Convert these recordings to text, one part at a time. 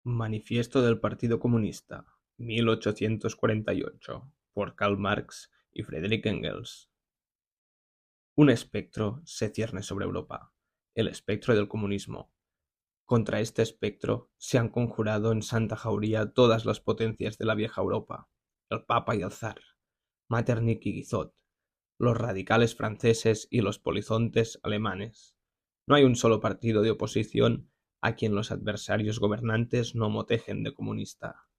Manifiesto del Partido Comunista, 1848, por Karl Marx y Friedrich Engels. Un espectro se cierne sobre Europa, el espectro del comunismo. Contra este espectro se han conjurado en santa jauría todas las potencias de la vieja Europa, el Papa y el Zar, Metternich y Guizot, los radicales franceses y los polizontes alemanes. No hay un solo partido de oposición a quien los adversarios gobernantes no motejen de comunista.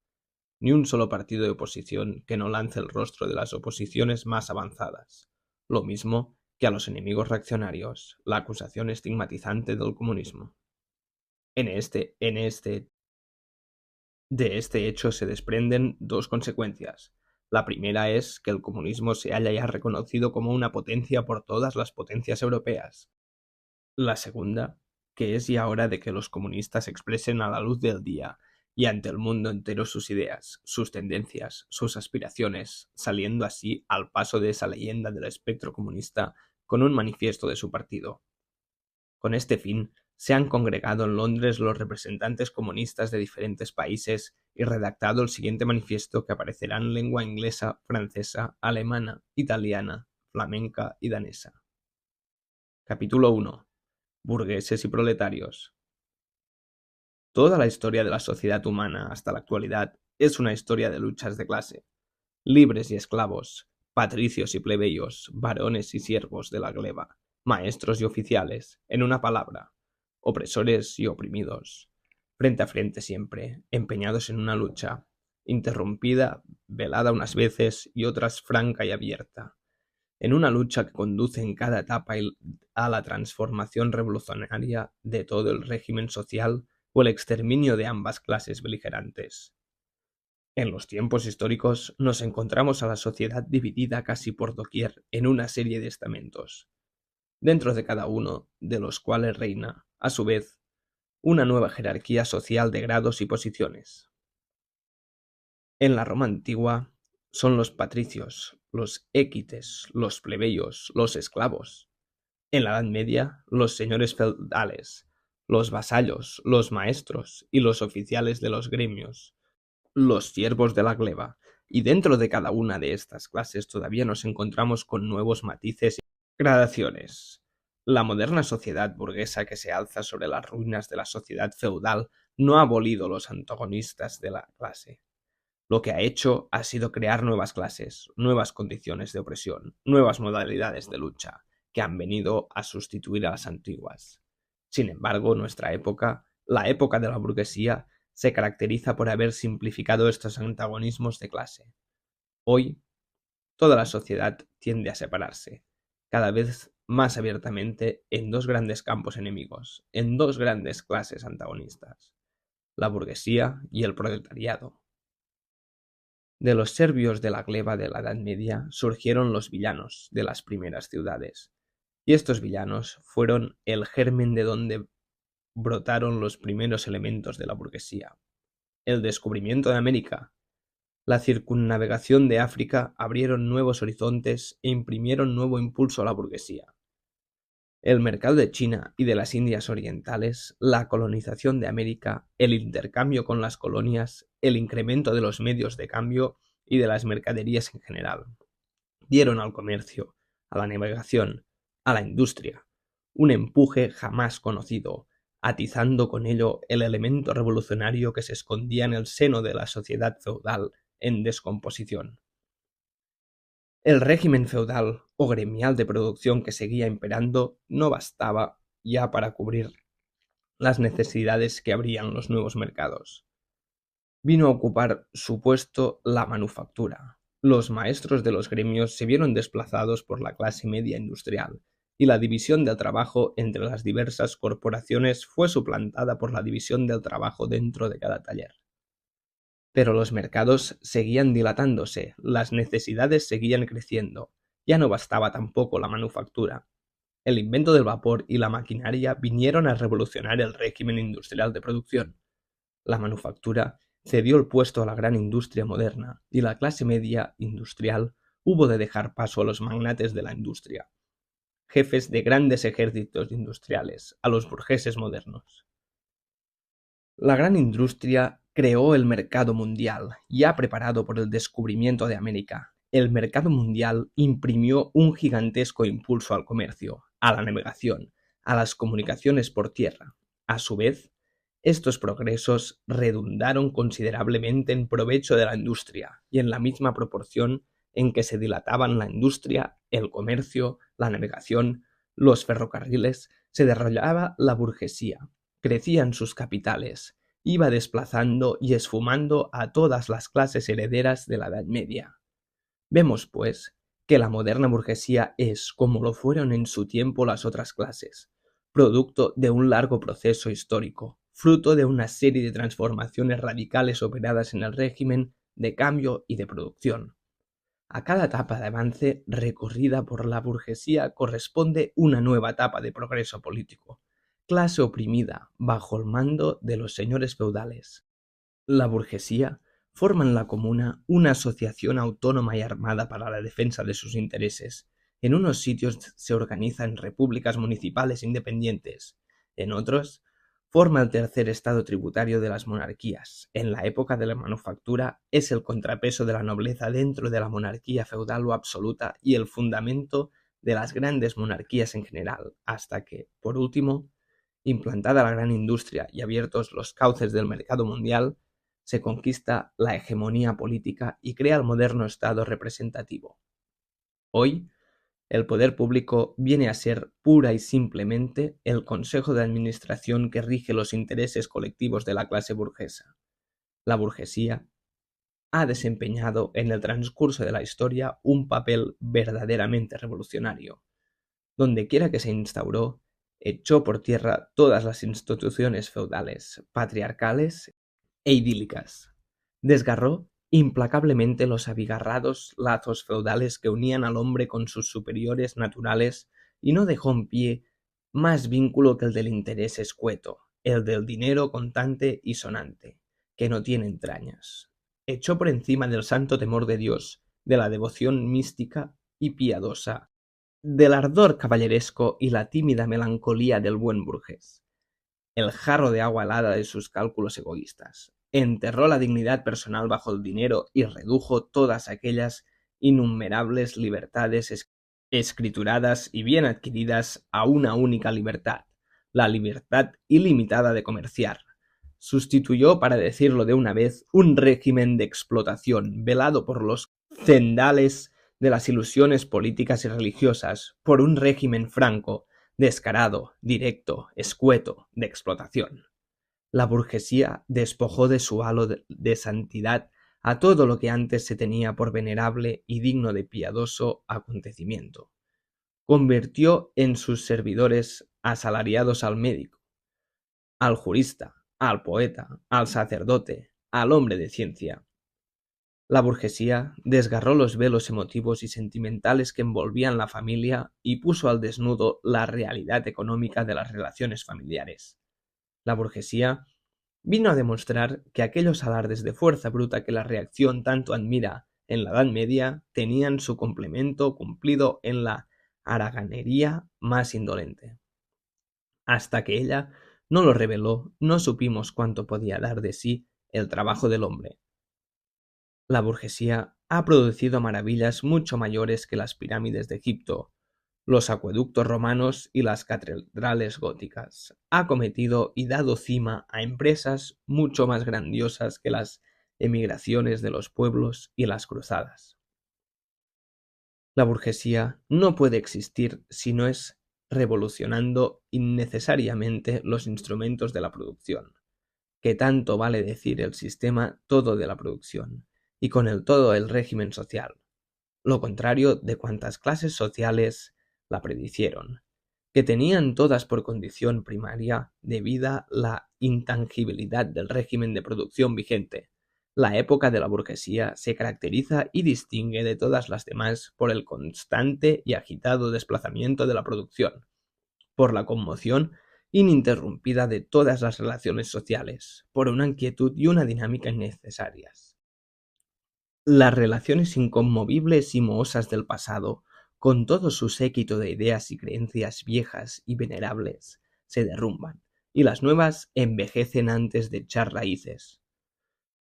Ni un solo partido de oposición que no lance el rostro de las oposiciones más avanzadas. Lo mismo que a los enemigos reaccionarios, la acusación estigmatizante del comunismo. De este hecho se desprenden dos consecuencias. La primera es que el comunismo se halla ya reconocido como una potencia por todas las potencias europeas. La segunda, que es ya hora de que los comunistas expresen a la luz del día y ante el mundo entero sus ideas, sus tendencias, sus aspiraciones, saliendo así al paso de esa leyenda del espectro comunista con un manifiesto de su partido. Con este fin, se han congregado en Londres los representantes comunistas de diferentes países y redactado el siguiente manifiesto que aparecerá en lengua inglesa, francesa, alemana, italiana, flamenca y danesa. Capítulo 1. Burgueses y proletarios. Toda la historia de la sociedad humana hasta la actualidad es una historia de luchas de clase. Libres y esclavos, patricios y plebeyos, varones y siervos de la gleba, maestros y oficiales, en una palabra, opresores y oprimidos, frente a frente siempre, empeñados en una lucha, interrumpida, velada unas veces y otras franca y abierta, en una lucha que conduce en cada etapa a la transformación revolucionaria de todo el régimen social o el exterminio de ambas clases beligerantes. En los tiempos históricos nos encontramos a la sociedad dividida casi por doquier en una serie de estamentos, dentro de cada uno de los cuales reina, a su vez, una nueva jerarquía social de grados y posiciones. En la Roma antigua son los patricios, los equites, los plebeyos, los esclavos. En la Edad Media, los señores feudales, los vasallos, los maestros y los oficiales de los gremios, los siervos de la gleba, y dentro de cada una de estas clases todavía nos encontramos con nuevos matices y gradaciones. La moderna sociedad burguesa que se alza sobre las ruinas de la sociedad feudal no ha abolido los antagonistas de la clase. Lo que ha hecho ha sido crear nuevas clases, nuevas condiciones de opresión, nuevas modalidades de lucha, que han venido a sustituir a las antiguas. Sin embargo, nuestra época, la época de la burguesía, se caracteriza por haber simplificado estos antagonismos de clase. Hoy, toda la sociedad tiende a separarse, cada vez más abiertamente, en dos grandes campos enemigos, en dos grandes clases antagonistas, la burguesía y el proletariado. De los serbios de la gleba de la Edad Media surgieron los villanos de las primeras ciudades, y estos villanos fueron el germen de donde brotaron los primeros elementos de la burguesía. El descubrimiento de América, la circunnavegación de África abrieron nuevos horizontes e imprimieron nuevo impulso a la burguesía. El mercado de China y de las Indias Orientales, la colonización de América, el intercambio con las colonias, el incremento de los medios de cambio y de las mercaderías en general, dieron al comercio, a la navegación, a la industria, un empuje jamás conocido, atizando con ello el elemento revolucionario que se escondía en el seno de la sociedad feudal en descomposición. El régimen feudal o gremial de producción que seguía imperando no bastaba ya para cubrir las necesidades que abrían los nuevos mercados. Vino a ocupar su puesto la manufactura. Los maestros de los gremios se vieron desplazados por la clase media industrial, y la división del trabajo entre las diversas corporaciones fue suplantada por la división del trabajo dentro de cada taller. Pero los mercados seguían dilatándose, las necesidades seguían creciendo, ya no bastaba tampoco la manufactura. El invento del vapor y la maquinaria vinieron a revolucionar el régimen industrial de producción. La manufactura cedió el puesto a la gran industria moderna y la clase media industrial hubo de dejar paso a los magnates de la industria, jefes de grandes ejércitos industriales, a los burgueses modernos. La gran industria Creó el mercado mundial, ya preparado por el descubrimiento de América. El mercado mundial imprimió un gigantesco impulso al comercio, a la navegación, a las comunicaciones por tierra. A su vez, estos progresos redundaron considerablemente en provecho de la industria y en la misma proporción en que se dilataban la industria, el comercio, la navegación, los ferrocarriles, se desarrollaba la burguesía, crecían sus capitales, iba desplazando y esfumando a todas las clases herederas de la Edad Media. Vemos, pues, que la moderna burguesía es, como lo fueron en su tiempo las otras clases, producto de un largo proceso histórico, fruto de una serie de transformaciones radicales operadas en el régimen de cambio y de producción. A cada etapa de avance recorrida por la burguesía corresponde una nueva etapa de progreso político, clase oprimida bajo el mando de los señores feudales. La burguesía forma en la comuna una asociación autónoma y armada para la defensa de sus intereses. En unos sitios se organiza en repúblicas municipales independientes, en otros forma el tercer estado tributario de las monarquías. En la época de la manufactura es el contrapeso de la nobleza dentro de la monarquía feudal o absoluta y el fundamento de las grandes monarquías en general, hasta que, por último, implantada la gran industria y abiertos los cauces del mercado mundial, se conquista la hegemonía política y crea el moderno Estado representativo. Hoy, el poder público viene a ser pura y simplemente el consejo de administración que rige los intereses colectivos de la clase burguesa. La burguesía ha desempeñado en el transcurso de la historia un papel verdaderamente revolucionario. Donde quiera que se instauró, echó por tierra todas las instituciones feudales, patriarcales e idílicas. Desgarró implacablemente los abigarrados lazos feudales que unían al hombre con sus superiores naturales y no dejó en pie más vínculo que el del interés escueto, el del dinero contante y sonante, que no tiene entrañas. Echó por encima del santo temor de Dios, de la devoción mística y piadosa, del ardor caballeresco y la tímida melancolía del buen burgués, el jarro de agua helada de sus cálculos egoístas. Enterró la dignidad personal bajo el dinero y redujo todas aquellas innumerables libertades escrituradas y bien adquiridas a una única libertad, la libertad ilimitada de comerciar. Sustituyó, para decirlo de una vez, un régimen de explotación velado por los cendales de las ilusiones políticas y religiosas por un régimen franco, descarado, directo, escueto, de explotación. La burguesía despojó de su halo de santidad a todo lo que antes se tenía por venerable y digno de piadoso acontecimiento. Convirtió en sus servidores asalariados al médico, al jurista, al poeta, al sacerdote, al hombre de ciencia. La burguesía desgarró los velos emotivos y sentimentales que envolvían la familia y puso al desnudo la realidad económica de las relaciones familiares. La burguesía vino a demostrar que aquellos alardes de fuerza bruta que la reacción tanto admira en la Edad Media tenían su complemento cumplido en la haraganería más indolente. Hasta que ella no lo reveló, no supimos cuánto podía dar de sí el trabajo del hombre. La burguesía ha producido maravillas mucho mayores que las pirámides de Egipto, los acueductos romanos y las catedrales góticas. Ha cometido y dado cima a empresas mucho más grandiosas que las emigraciones de los pueblos y las cruzadas. La burguesía no puede existir si no es revolucionando innecesariamente los instrumentos de la producción, que tanto vale decir el sistema todo de la producción, y con el todo el régimen social, lo contrario de cuantas clases sociales la predicieron, que tenían todas por condición primaria de vida la intangibilidad del régimen de producción vigente. La época de la burguesía se caracteriza y distingue de todas las demás por el constante y agitado desplazamiento de la producción, por la conmoción ininterrumpida de todas las relaciones sociales, por una inquietud y una dinámica innecesarias. Las relaciones inconmovibles y mohosas del pasado, con todo su séquito de ideas y creencias viejas y venerables, se derrumban, y las nuevas envejecen antes de echar raíces.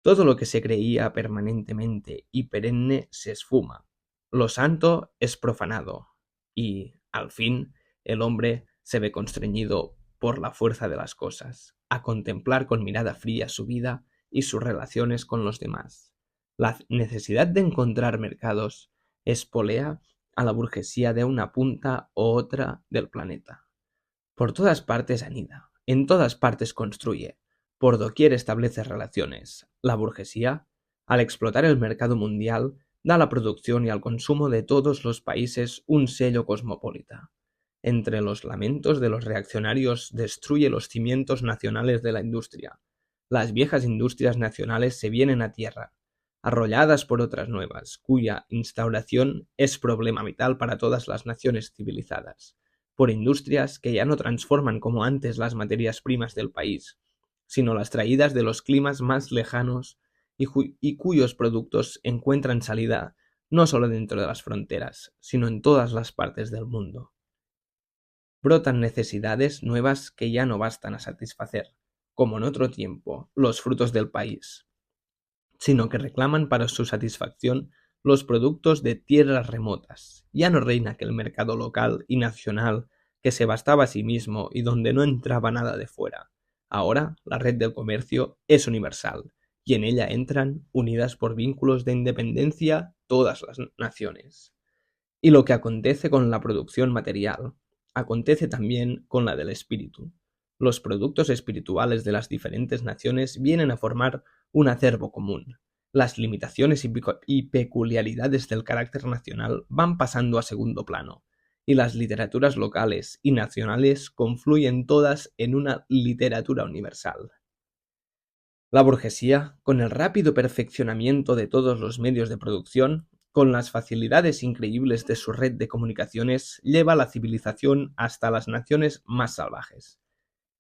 Todo lo que se creía permanentemente y perenne se esfuma. Lo santo es profanado. Y, al fin, el hombre se ve constreñido por la fuerza de las cosas, a contemplar con mirada fría su vida y sus relaciones con los demás. La necesidad de encontrar mercados espolea a la burguesía de una punta u otra del planeta. Por todas partes anida, en todas partes construye, por doquier establece relaciones. La burguesía, al explotar el mercado mundial, da a la producción y al consumo de todos los países un sello cosmopolita. Entre los lamentos de los reaccionarios destruye los cimientos nacionales de la industria. Las viejas industrias nacionales se vienen a tierra, arrolladas por otras nuevas, cuya instauración es problema vital para todas las naciones civilizadas, por industrias que ya no transforman como antes las materias primas del país, sino las traídas de los climas más lejanos y cuyos productos encuentran salida no solo dentro de las fronteras, sino en todas las partes del mundo. Brotan necesidades nuevas que ya no bastan a satisfacer, como en otro tiempo, los frutos del país, sino que reclaman para su satisfacción los productos de tierras remotas. Ya no reina aquel mercado local y nacional que se bastaba a sí mismo y donde no entraba nada de fuera. Ahora la red del comercio es universal, y en ella entran, unidas por vínculos de independencia, todas las naciones. Y lo que acontece con la producción material, acontece también con la del espíritu. Los productos espirituales de las diferentes naciones vienen a formar un acervo común. Las limitaciones y peculiaridades del carácter nacional van pasando a segundo plano, y las literaturas locales y nacionales confluyen todas en una literatura universal. La burguesía, con el rápido perfeccionamiento de todos los medios de producción, con las facilidades increíbles de su red de comunicaciones, lleva la civilización hasta las naciones más salvajes.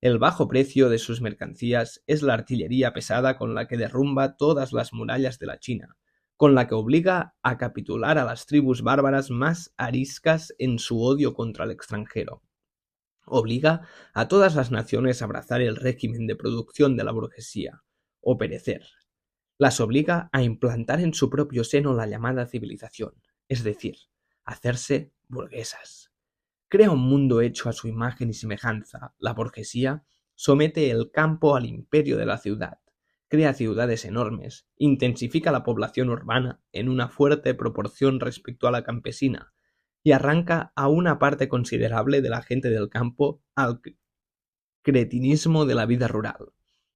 El bajo precio de sus mercancías es la artillería pesada con la que derrumba todas las murallas de la China, con la que obliga a capitular a las tribus bárbaras más ariscas en su odio contra el extranjero. Obliga a todas las naciones a abrazar el régimen de producción de la burguesía, o perecer. Las obliga a implantar en su propio seno la llamada civilización, es decir, hacerse burguesas. Crea un mundo hecho a su imagen y semejanza. La burguesía somete el campo al imperio de la ciudad, crea ciudades enormes, intensifica la población urbana en una fuerte proporción respecto a la campesina, y arranca a una parte considerable de la gente del campo al cretinismo de la vida rural.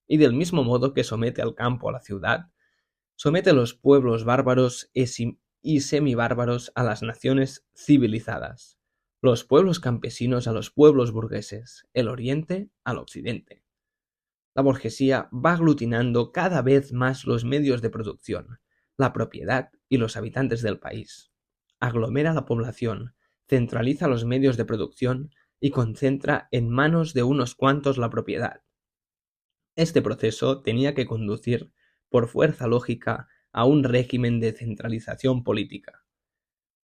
Y del mismo modo que somete al campo a la ciudad, somete a los pueblos bárbaros y semibárbaros a las naciones civilizadas, los pueblos campesinos a los pueblos burgueses, el oriente al occidente. La burguesía va aglutinando cada vez más los medios de producción, la propiedad y los habitantes del país. Aglomera la población, centraliza los medios de producción y concentra en manos de unos cuantos la propiedad. Este proceso tenía que conducir, por fuerza lógica, a un régimen de centralización política.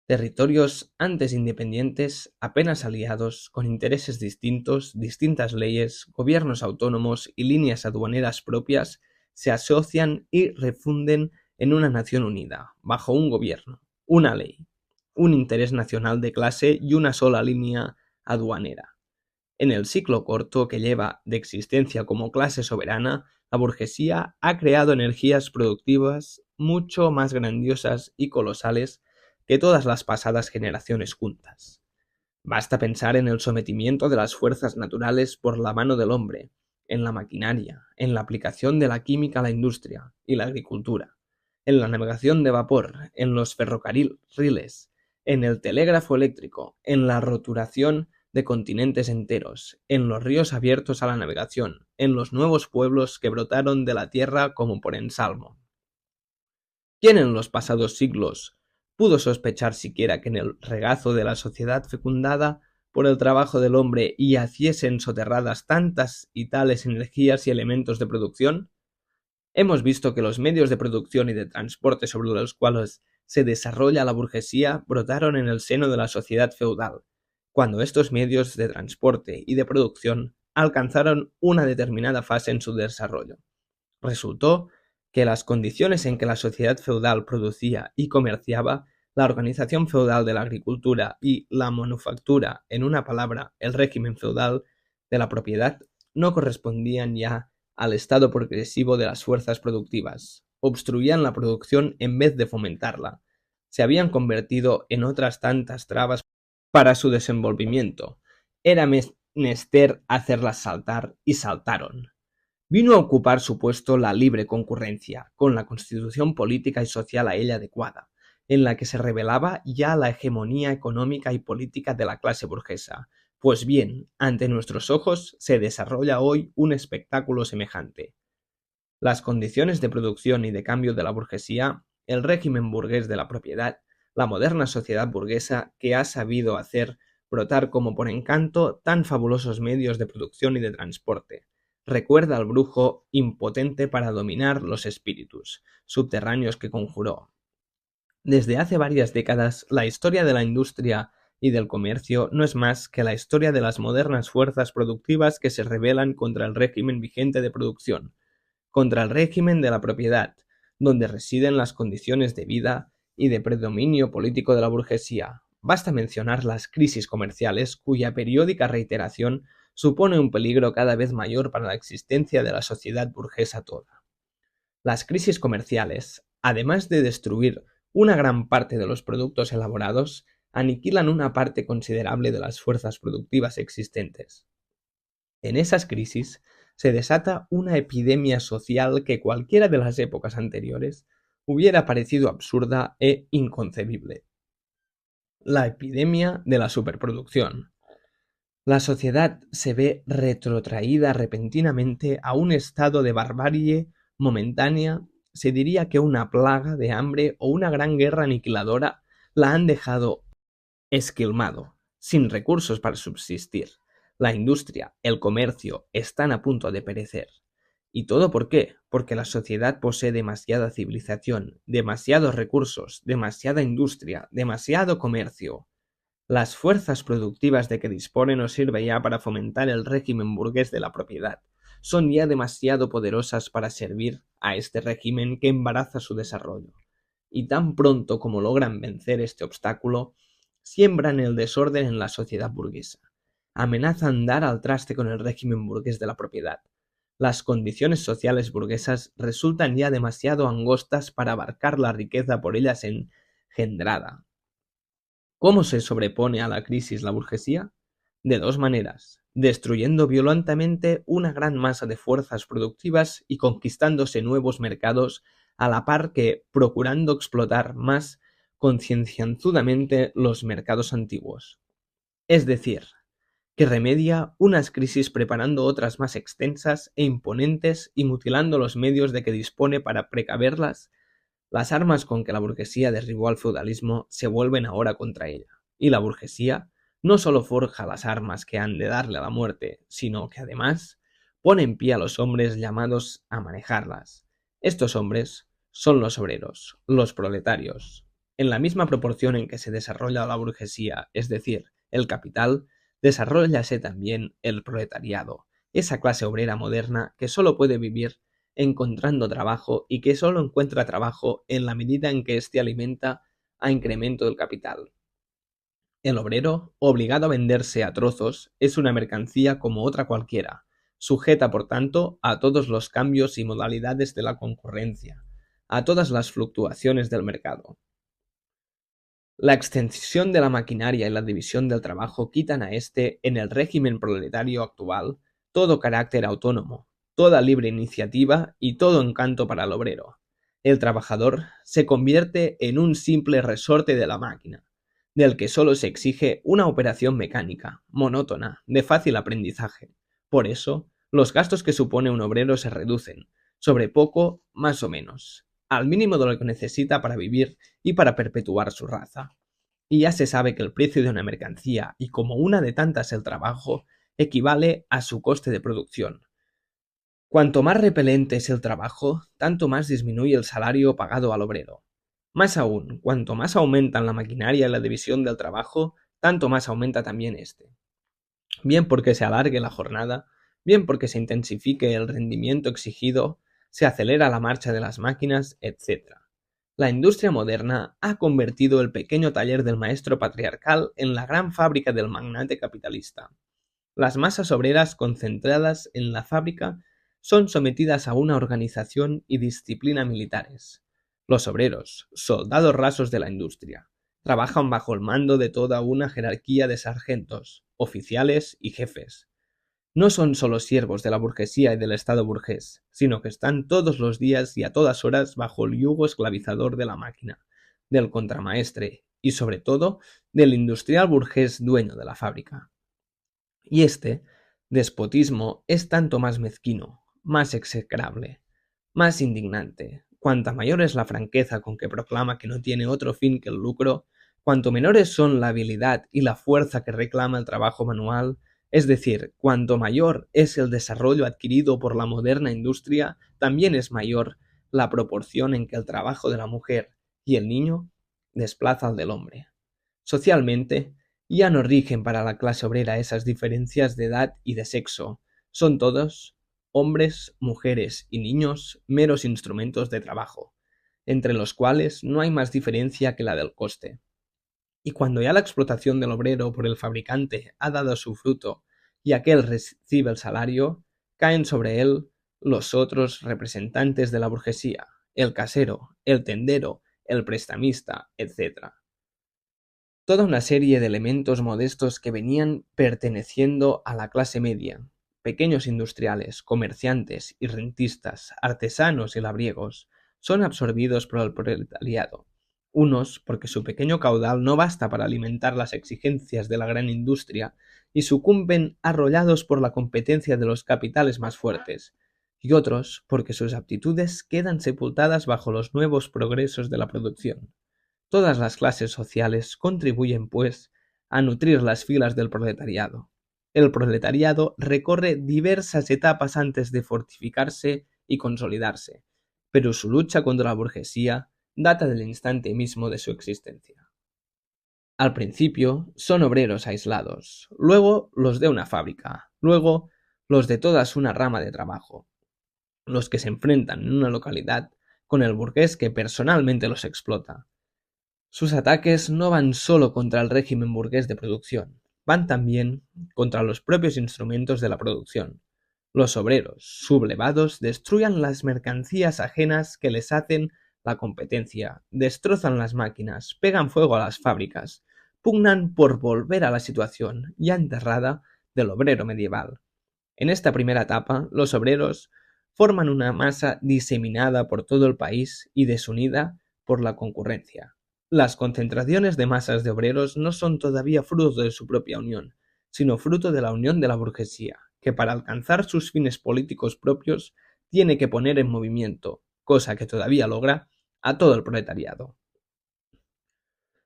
Territorios antes independientes, apenas aliados, con intereses distintos, distintas leyes, gobiernos autónomos y líneas aduaneras propias, se asocian y refunden en una nación unida, bajo un gobierno, una ley, un interés nacional de clase y una sola línea aduanera. En el ciclo corto que lleva de existencia como clase soberana, la burguesía ha creado energías productivas mucho más grandiosas y colosales que todas las pasadas generaciones juntas. Basta pensar en el sometimiento de las fuerzas naturales por la mano del hombre, en la maquinaria, en la aplicación de la química a la industria y la agricultura, en la navegación de vapor, en los ferrocarriles, en el telégrafo eléctrico, en la roturación de continentes enteros, en los ríos abiertos a la navegación, en los nuevos pueblos que brotaron de la tierra como por ensalmo. ¿Quién en los pasados siglos pudo sospechar siquiera que en el regazo de la sociedad fecundada por el trabajo del hombre yaciesen soterradas tantas y tales energías y elementos de producción? Hemos visto que los medios de producción y de transporte sobre los cuales se desarrolla la burguesía brotaron en el seno de la sociedad feudal, cuando estos medios de transporte y de producción alcanzaron una determinada fase en su desarrollo. Resultó que las condiciones en que la sociedad feudal producía y comerciaba, la organización feudal de la agricultura y la manufactura, en una palabra, el régimen feudal de la propiedad, no correspondían ya al estado progresivo de las fuerzas productivas, obstruían la producción en vez de fomentarla, se habían convertido en otras tantas trabas para su desenvolvimiento. Era menester hacerlas saltar y saltaron. Vino a ocupar su puesto la libre concurrencia, con la constitución política y social a ella adecuada, en la que se revelaba ya la hegemonía económica y política de la clase burguesa. Pues bien, ante nuestros ojos se desarrolla hoy un espectáculo semejante. Las condiciones de producción y de cambio de la burguesía, el régimen burgués de la propiedad, la moderna sociedad burguesa que ha sabido hacer brotar como por encanto tan fabulosos medios de producción y de transporte. Recuerda al brujo impotente para dominar los espíritus subterráneos que conjuró. Desde hace varias décadas, la historia de la industria y del comercio no es más que la historia de las modernas fuerzas productivas que se rebelan contra el régimen vigente de producción, contra el régimen de la propiedad, donde residen las condiciones de vida y de predominio político de la burguesía. Basta mencionar las crisis comerciales, cuya periódica reiteración supone un peligro cada vez mayor para la existencia de la sociedad burguesa toda. Las crisis comerciales, además de destruir una gran parte de los productos elaborados, aniquilan una parte considerable de las fuerzas productivas existentes. En esas crisis se desata una epidemia social que cualquiera de las épocas anteriores hubiera parecido absurda e inconcebible. La epidemia de la superproducción. La sociedad se ve retrotraída repentinamente a un estado de barbarie momentánea. Se diría que una plaga de hambre o una gran guerra aniquiladora la han dejado esquilmado, sin recursos para subsistir. La industria, el comercio están a punto de perecer. ¿Y todo por qué? Porque la sociedad posee demasiada civilización, demasiados recursos, demasiada industria, demasiado comercio. Las fuerzas productivas de que dispone no sirve ya para fomentar el régimen burgués de la propiedad. Son ya demasiado poderosas para servir a este régimen que embaraza su desarrollo. Y tan pronto como logran vencer este obstáculo, siembran el desorden en la sociedad burguesa. Amenazan dar al traste con el régimen burgués de la propiedad. Las condiciones sociales burguesas resultan ya demasiado angostas para abarcar la riqueza por ellas engendrada. ¿Cómo se sobrepone a la crisis la burguesía? De dos maneras: destruyendo violentamente una gran masa de fuerzas productivas y conquistándose nuevos mercados, a la par que procurando explotar más concienzudamente los mercados antiguos. Es decir, que remedia unas crisis preparando otras más extensas e imponentes y mutilando los medios de que dispone para precaverlas. Las armas con que la burguesía derribó al feudalismo se vuelven ahora contra ella, y la burguesía no solo forja las armas que han de darle a la muerte, sino que además pone en pie a los hombres llamados a manejarlas. Estos hombres son los obreros, los proletarios. En la misma proporción en que se desarrolla la burguesía, es decir, el capital, desarróllase también el proletariado, esa clase obrera moderna que solo puede vivir encontrando trabajo y que solo encuentra trabajo en la medida en que éste alimenta a incremento del capital. El obrero, obligado a venderse a trozos, es una mercancía como otra cualquiera, sujeta por tanto a todos los cambios y modalidades de la concurrencia, a todas las fluctuaciones del mercado. La extensión de la maquinaria y la división del trabajo quitan a éste, en el régimen proletario actual, todo carácter autónomo, toda libre iniciativa y todo encanto para el obrero. El trabajador se convierte en un simple resorte de la máquina, del que solo se exige una operación mecánica, monótona, de fácil aprendizaje. Por eso, los gastos que supone un obrero se reducen, sobre poco más o menos, al mínimo de lo que necesita para vivir y para perpetuar su raza. Y ya se sabe que el precio de una mercancía, y como una de tantas el trabajo, equivale a su coste de producción. Cuanto más repelente es el trabajo, tanto más disminuye el salario pagado al obrero. Más aún, cuanto más aumentan la maquinaria y la división del trabajo, tanto más aumenta también este. Bien porque se alargue la jornada, bien porque se intensifique el rendimiento exigido, se acelera la marcha de las máquinas, etc. La industria moderna ha convertido el pequeño taller del maestro patriarcal en la gran fábrica del magnate capitalista. Las masas obreras concentradas en la fábrica son sometidas a una organización y disciplina militares. Los obreros, soldados rasos de la industria, trabajan bajo el mando de toda una jerarquía de sargentos, oficiales y jefes. No son solo siervos de la burguesía y del Estado burgués, sino que están todos los días y a todas horas bajo el yugo esclavizador de la máquina, del contramaestre y, sobre todo, del industrial burgués dueño de la fábrica. Y este despotismo es tanto más mezquino, más execrable, más indignante. Cuanta mayor es la franqueza con que proclama que no tiene otro fin que el lucro, cuanto menores son la habilidad y la fuerza que reclama el trabajo manual, es decir, cuanto mayor es el desarrollo adquirido por la moderna industria, también es mayor la proporción en que el trabajo de la mujer y el niño desplaza al del hombre. Socialmente, ya no rigen para la clase obrera esas diferencias de edad y de sexo. Son todos, hombres, mujeres y niños, meros instrumentos de trabajo, entre los cuales no hay más diferencia que la del coste. Y cuando ya la explotación del obrero por el fabricante ha dado su fruto y aquel recibe el salario, caen sobre él los otros representantes de la burguesía, el casero, el tendero, el prestamista, etc. Toda una serie de elementos modestos que venían perteneciendo a la clase media, pequeños industriales, comerciantes y rentistas, artesanos y labriegos, son absorbidos por el proletariado, unos porque su pequeño caudal no basta para alimentar las exigencias de la gran industria y sucumben arrollados por la competencia de los capitales más fuertes, y otros porque sus aptitudes quedan sepultadas bajo los nuevos progresos de la producción. Todas las clases sociales contribuyen, pues, a nutrir las filas del proletariado. El proletariado recorre diversas etapas antes de fortificarse y consolidarse, pero su lucha contra la burguesía data del instante mismo de su existencia. Al principio son obreros aislados, luego los de una fábrica, luego los de toda una rama de trabajo, los que se enfrentan en una localidad con el burgués que personalmente los explota. Sus ataques no van solo contra el régimen burgués de producción, van también contra los propios instrumentos de la producción. Los obreros, sublevados, destruyen las mercancías ajenas que les hacen la competencia, destrozan las máquinas, pegan fuego a las fábricas, pugnan por volver a la situación ya enterrada del obrero medieval. En esta primera etapa, los obreros forman una masa diseminada por todo el país y desunida por la concurrencia. Las concentraciones de masas de obreros no son todavía fruto de su propia unión, sino fruto de la unión de la burguesía, que para alcanzar sus fines políticos propios tiene que poner en movimiento, cosa que todavía logra, a todo el proletariado.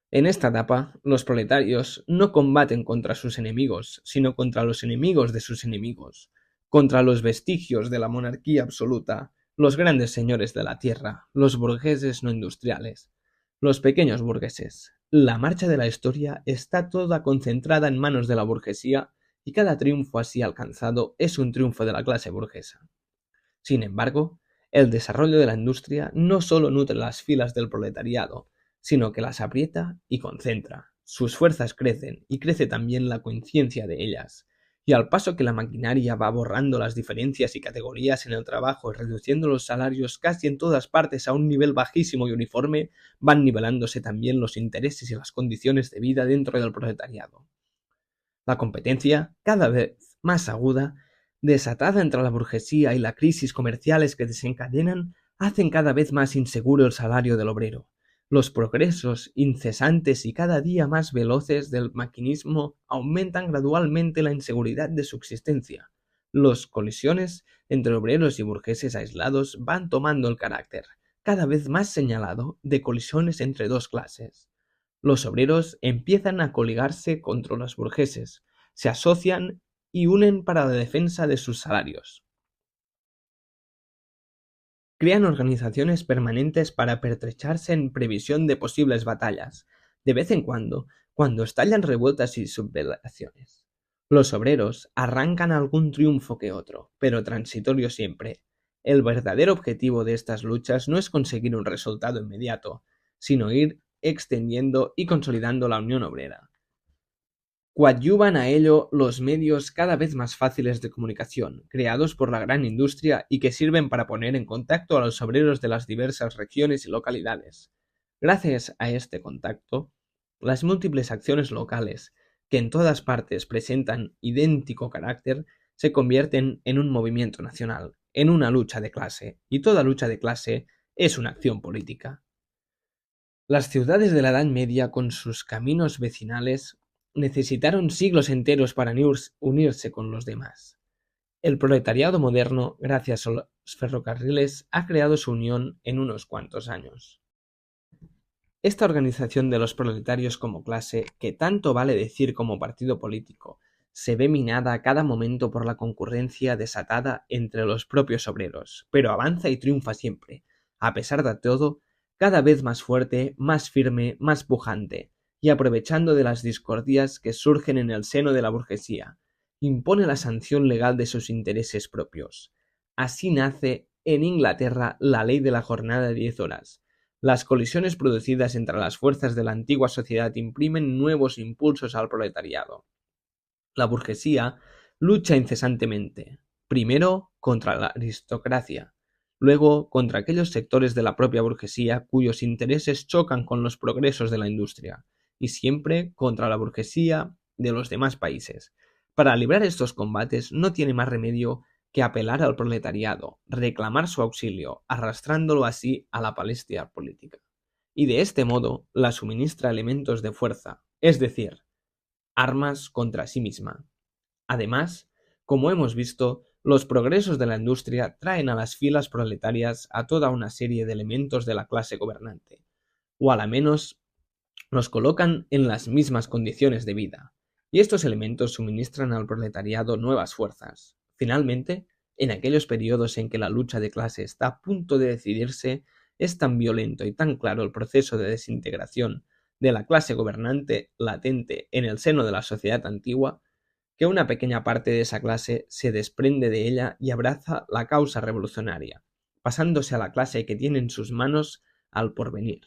En esta etapa, los proletarios no combaten contra sus enemigos, sino contra los enemigos de sus enemigos, contra los vestigios de la monarquía absoluta, los grandes señores de la tierra, los burgueses no industriales, los pequeños burgueses. La marcha de la historia está toda concentrada en manos de la burguesía y cada triunfo así alcanzado es un triunfo de la clase burguesa. Sin embargo, el desarrollo de la industria no solo nutre las filas del proletariado, sino que las aprieta y concentra. Sus fuerzas crecen y crece también la conciencia de ellas. Y al paso que la maquinaria va borrando las diferencias y categorías en el trabajo y reduciendo los salarios casi en todas partes a un nivel bajísimo y uniforme, van nivelándose también los intereses y las condiciones de vida dentro del proletariado. La competencia, cada vez más aguda, desatada entre la burguesía y las crisis comerciales que desencadenan, hacen cada vez más inseguro el salario del obrero. Los progresos incesantes y cada día más veloces del maquinismo aumentan gradualmente la inseguridad de su existencia. Las colisiones entre obreros y burgueses aislados van tomando el carácter, cada vez más señalado, de colisiones entre dos clases. Los obreros empiezan a coligarse contra los burgueses, se asocian y unen para la defensa de sus salarios. Crean organizaciones permanentes para pertrecharse en previsión de posibles batallas, de vez en cuando estallan revueltas y sublevaciones. Los obreros arrancan algún triunfo que otro, pero transitorio siempre. El verdadero objetivo de estas luchas no es conseguir un resultado inmediato, sino ir extendiendo y consolidando la Unión Obrera. Coadyuvan a ello los medios cada vez más fáciles de comunicación, creados por la gran industria y que sirven para poner en contacto a los obreros de las diversas regiones y localidades. Gracias a este contacto, las múltiples acciones locales, que en todas partes presentan idéntico carácter, se convierten en un movimiento nacional, en una lucha de clase, y toda lucha de clase es una acción política. Las ciudades de la Edad Media, con sus caminos vecinales, necesitaron siglos enteros para unirse con los demás. El proletariado moderno, gracias a los ferrocarriles, ha creado su unión en unos cuantos años. Esta organización de los proletarios como clase, que tanto vale decir como partido político, se ve minada a cada momento por la concurrencia desatada entre los propios obreros, pero avanza y triunfa siempre, a pesar de todo, cada vez más fuerte, más firme, más pujante, y aprovechando de las discordias que surgen en el seno de la burguesía, impone la sanción legal de sus intereses propios. Así nace en Inglaterra la ley de la jornada de 10 horas. Las colisiones producidas entre las fuerzas de la antigua sociedad imprimen nuevos impulsos al proletariado. La burguesía lucha incesantemente, primero contra la aristocracia, luego contra aquellos sectores de la propia burguesía cuyos intereses chocan con los progresos de la industria, y siempre contra la burguesía de los demás países. Para librar estos combates no tiene más remedio que apelar al proletariado, reclamar su auxilio, arrastrándolo así a la palestra política. Y de este modo la suministra elementos de fuerza, es decir, armas contra sí misma. Además, como hemos visto, los progresos de la industria traen a las filas proletarias a toda una serie de elementos de la clase gobernante, o a la menos los colocan en las mismas condiciones de vida, y estos elementos suministran al proletariado nuevas fuerzas. Finalmente, en aquellos periodos en que la lucha de clase está a punto de decidirse, es tan violento y tan claro el proceso de desintegración de la clase gobernante latente en el seno de la sociedad antigua, que una pequeña parte de esa clase se desprende de ella y abraza la causa revolucionaria, pasándose a la clase que tiene en sus manos al porvenir.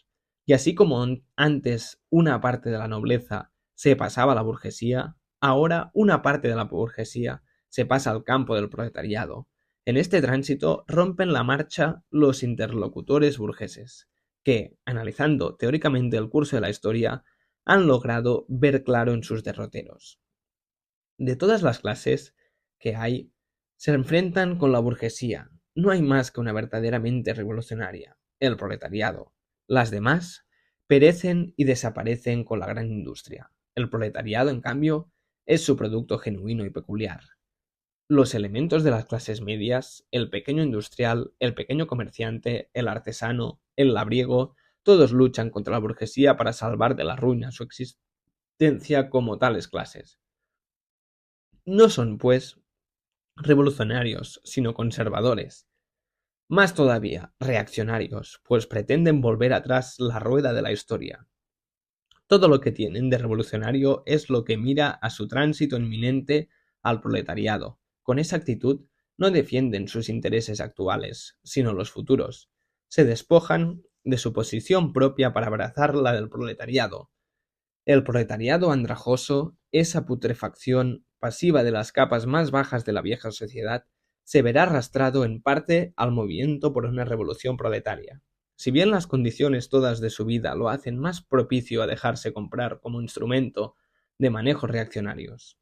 Y así como antes una parte de la nobleza se pasaba a la burguesía, ahora una parte de la burguesía se pasa al campo del proletariado. En este tránsito rompen la marcha los interlocutores burgueses, que, analizando teóricamente el curso de la historia, han logrado ver claro en sus derroteros. De todas las clases que hay, se enfrentan con la burguesía. No hay más que una verdaderamente revolucionaria, el proletariado. Las demás perecen y desaparecen con la gran industria. El proletariado, en cambio, es su producto genuino y peculiar. Los elementos de las clases medias, el pequeño industrial, el pequeño comerciante, el artesano, el labriego, todos luchan contra la burguesía para salvar de la ruina su existencia como tales clases. No son, pues, revolucionarios, sino conservadores. Más todavía, reaccionarios, pues pretenden volver atrás la rueda de la historia. Todo lo que tienen de revolucionario es lo que mira a su tránsito inminente al proletariado. Con esa actitud no defienden sus intereses actuales, sino los futuros. Se despojan de su posición propia para abrazar la del proletariado. El proletariado andrajoso, esa putrefacción pasiva de las capas más bajas de la vieja sociedad, se verá arrastrado en parte al movimiento por una revolución proletaria. Si bien las condiciones todas de su vida lo hacen más propicio a dejarse comprar como instrumento de manejos reaccionarios,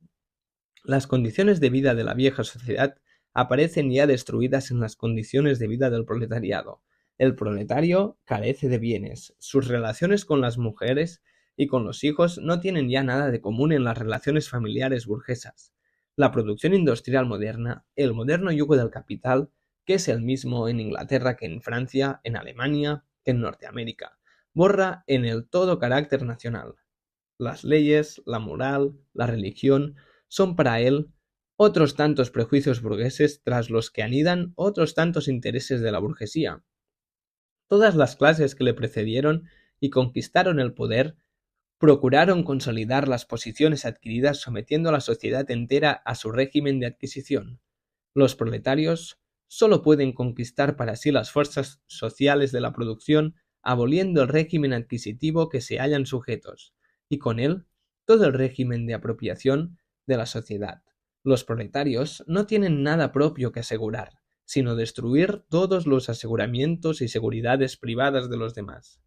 las condiciones de vida de la vieja sociedad aparecen ya destruidas en las condiciones de vida del proletariado. El proletario carece de bienes, sus relaciones con las mujeres y con los hijos no tienen ya nada de común en las relaciones familiares burguesas. La producción industrial moderna, el moderno yugo del capital, que es el mismo en Inglaterra que en Francia, en Alemania, que en Norteamérica, borra en el todo carácter nacional. Las leyes, la moral, la religión son para él otros tantos prejuicios burgueses tras los que anidan otros tantos intereses de la burguesía. Todas las clases que le precedieron y conquistaron el poder procuraron consolidar las posiciones adquiridas sometiendo a la sociedad entera a su régimen de adquisición. Los proletarios solo pueden conquistar para sí las fuerzas sociales de la producción aboliendo el régimen adquisitivo que se hallan sujetos, y con él todo el régimen de apropiación de la sociedad. Los proletarios no tienen nada propio que asegurar, sino destruir todos los aseguramientos y seguridades privadas de los demás.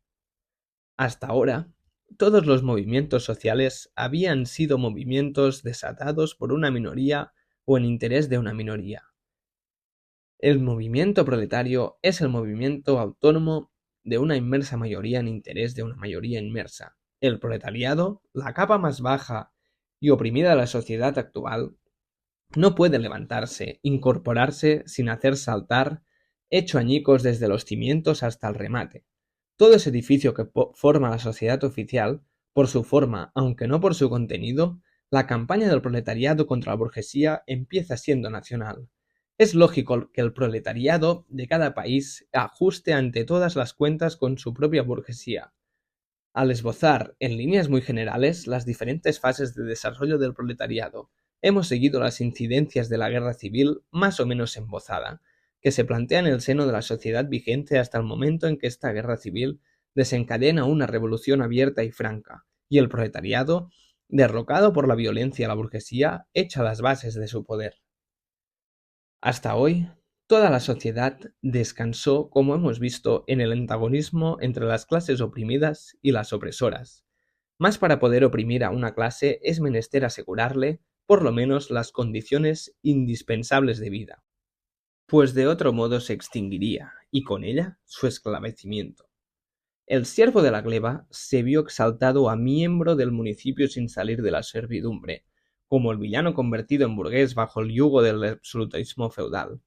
Hasta ahora, todos los movimientos sociales habían sido movimientos desatados por una minoría o en interés de una minoría. El movimiento proletario es el movimiento autónomo de una inmensa mayoría en interés de una mayoría inmersa. El proletariado, la capa más baja y oprimida de la sociedad actual, no puede levantarse, incorporarse sin hacer saltar, hecho añicos desde los cimientos hasta el remate. Todo ese edificio que forma la sociedad oficial, por su forma, aunque no por su contenido, la campaña del proletariado contra la burguesía empieza siendo nacional. Es lógico que el proletariado de cada país ajuste ante todas las cuentas con su propia burguesía. Al esbozar, en líneas muy generales, las diferentes fases de desarrollo del proletariado, hemos seguido las incidencias de la guerra civil más o menos embozada, que se plantea en el seno de la sociedad vigente hasta el momento en que esta guerra civil desencadena una revolución abierta y franca, y el proletariado, derrocado por la violencia a la burguesía, echa las bases de su poder. Hasta hoy, toda la sociedad descansó, como hemos visto, en el antagonismo entre las clases oprimidas y las opresoras. Mas para poder oprimir a una clase es menester asegurarle, por lo menos, las condiciones indispensables de vida, pues de otro modo se extinguiría, y con ella su esclavecimiento. El siervo de la gleba se vio exaltado a miembro del municipio sin salir de la servidumbre, como el villano convertido en burgués bajo el yugo del absolutismo feudal.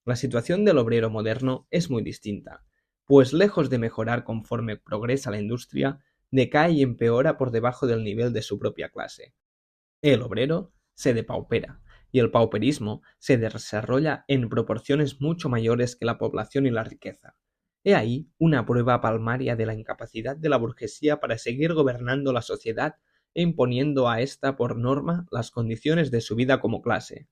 La situación del obrero moderno es muy distinta, pues lejos de mejorar conforme progresa la industria, decae y empeora por debajo del nivel de su propia clase. El obrero se depaupera, y el pauperismo se desarrolla en proporciones mucho mayores que la población y la riqueza. He ahí una prueba palmaria de la incapacidad de la burguesía para seguir gobernando la sociedad e imponiendo a ésta por norma las condiciones de su vida como clase.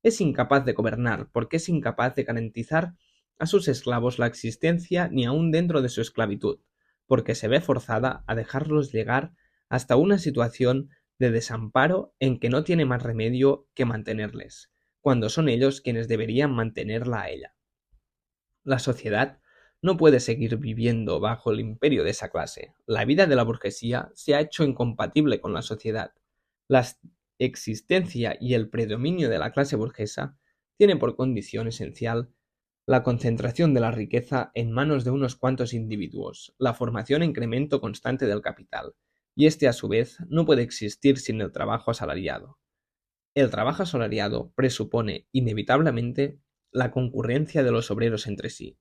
Es incapaz de gobernar porque es incapaz de garantizar a sus esclavos la existencia ni aun dentro de su esclavitud, porque se ve forzada a dejarlos llegar hasta una situación de desamparo en que no tiene más remedio que mantenerles, cuando son ellos quienes deberían mantenerla a ella. La sociedad no puede seguir viviendo bajo el imperio de esa clase. La vida de la burguesía se ha hecho incompatible con la sociedad. La existencia y el predominio de la clase burguesa tiene por condición esencial la concentración de la riqueza en manos de unos cuantos individuos, la formación e incremento constante del capital, y este a su vez no puede existir sin el trabajo asalariado. El trabajo asalariado presupone inevitablemente la concurrencia de los obreros entre sí.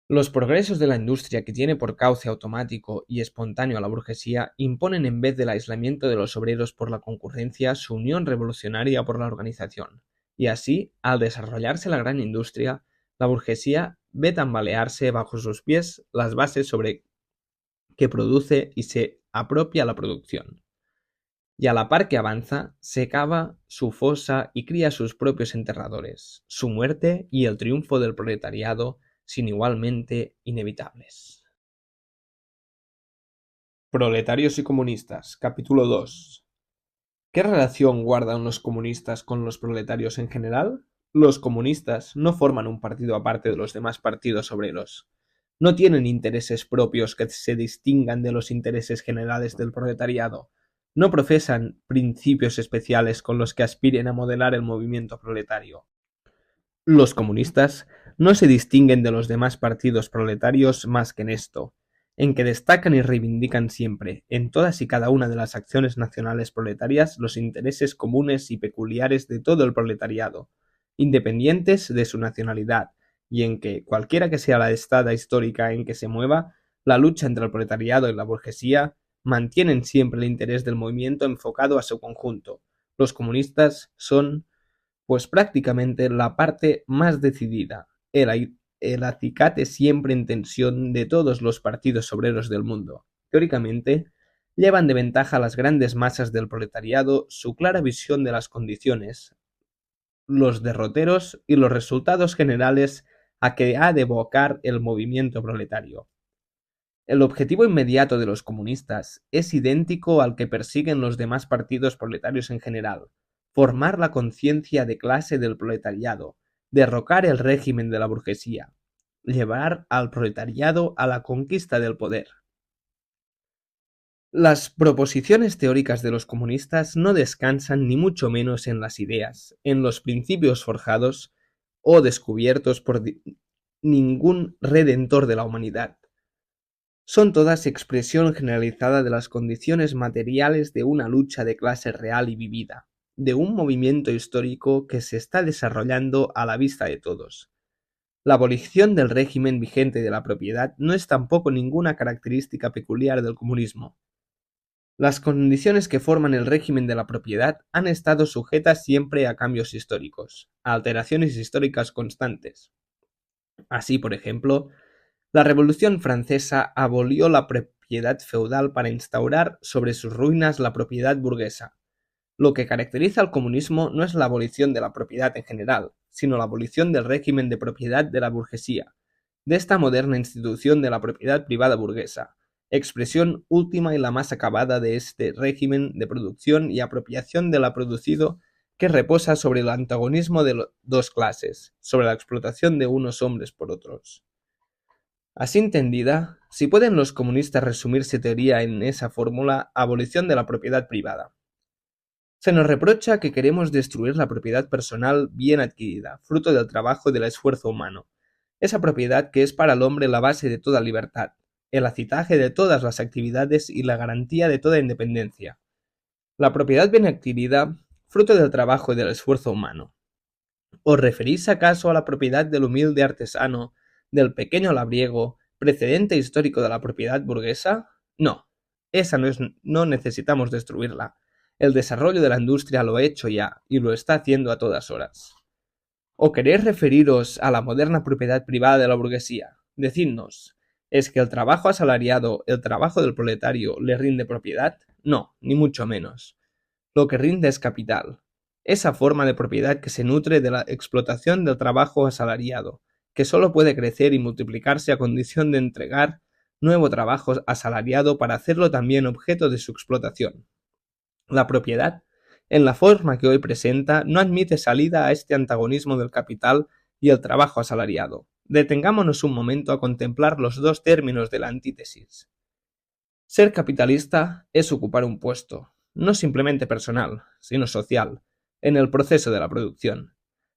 Los progresos de la industria, que tiene por cauce automático y espontáneo a la burguesía, imponen en vez del aislamiento de los obreros por la concurrencia su unión revolucionaria por la organización, y así, al desarrollarse la gran industria, la burguesía ve tambalearse bajo sus pies las bases sobre que produce y se apropia la producción. Y a la par que avanza, se cava su fosa y cría sus propios enterradores, su muerte y el triunfo del proletariado sin igualmente inevitables. Proletarios y comunistas, capítulo 2. ¿Qué relación guardan los comunistas con los proletarios en general? Los comunistas no forman un partido aparte de los demás partidos obreros. No tienen intereses propios que se distingan de los intereses generales del proletariado. No profesan principios especiales con los que aspiren a modelar el movimiento proletario. Los comunistas no se distinguen de los demás partidos proletarios más que en esto, en que destacan y reivindican siempre, en todas y cada una de las acciones nacionales proletarias, los intereses comunes y peculiares de todo el proletariado, independientes de su nacionalidad, y en que, cualquiera que sea la estada histórica en que se mueva, la lucha entre el proletariado y la burguesía mantienen siempre el interés del movimiento enfocado a su conjunto. Los comunistas son, pues, prácticamente la parte más decidida, el acicate siempre en tensión de todos los partidos obreros del mundo. Teóricamente, llevan de ventaja a las grandes masas del proletariado su clara visión de las condiciones, los derroteros y los resultados generales a que ha de evocar el movimiento proletario. El objetivo inmediato de los comunistas es idéntico al que persiguen los demás partidos proletarios en general: formar la conciencia de clase del proletariado, derrocar el régimen de la burguesía, llevar al proletariado a la conquista del poder. Las proposiciones teóricas de los comunistas no descansan ni mucho menos en las ideas, en los principios forjados o descubiertos por ningún redentor de la humanidad. Son todas expresión generalizada de las condiciones materiales de una lucha de clase real y vivida, de un movimiento histórico que se está desarrollando a la vista de todos. La abolición del régimen vigente de la propiedad no es tampoco ninguna característica peculiar del comunismo. Las condiciones que forman el régimen de la propiedad han estado sujetas siempre a cambios históricos, a alteraciones históricas constantes. Así, por ejemplo, la Revolución Francesa abolió la propiedad feudal para instaurar sobre sus ruinas la propiedad burguesa. Lo que caracteriza al comunismo no es la abolición de la propiedad en general, sino la abolición del régimen de propiedad de la burguesía, de esta moderna institución de la propiedad privada burguesa, expresión última y la más acabada de este régimen de producción y apropiación de lo producido, que reposa sobre el antagonismo de dos clases, sobre la explotación de unos hombres por otros. Así entendida, si pueden los comunistas resumir su teoría en esa fórmula: abolición de la propiedad privada. Se nos reprocha que queremos destruir la propiedad personal bien adquirida, fruto del trabajo y del esfuerzo humano, esa propiedad que es para el hombre la base de toda libertad, el acitaje de todas las actividades y la garantía de toda independencia. La propiedad bien adquirida, fruto del trabajo y del esfuerzo humano. ¿Os referís acaso a la propiedad del humilde artesano, del pequeño labriego, precedente histórico de la propiedad burguesa? No, esa no necesitamos destruirla. El desarrollo de la industria lo ha hecho ya, y lo está haciendo a todas horas. ¿O queréis referiros a la moderna propiedad privada de la burguesía? Decidnos, ¿es que el trabajo asalariado, el trabajo del proletario, le rinde propiedad? No, ni mucho menos. Lo que rinde es capital, esa forma de propiedad que se nutre de la explotación del trabajo asalariado, que solo puede crecer y multiplicarse a condición de entregar nuevo trabajo asalariado para hacerlo también objeto de su explotación. La propiedad, en la forma que hoy presenta, no admite salida a este antagonismo del capital y el trabajo asalariado. Detengámonos un momento a contemplar los dos términos de la antítesis. Ser capitalista es ocupar un puesto, no simplemente personal, sino social, en el proceso de la producción.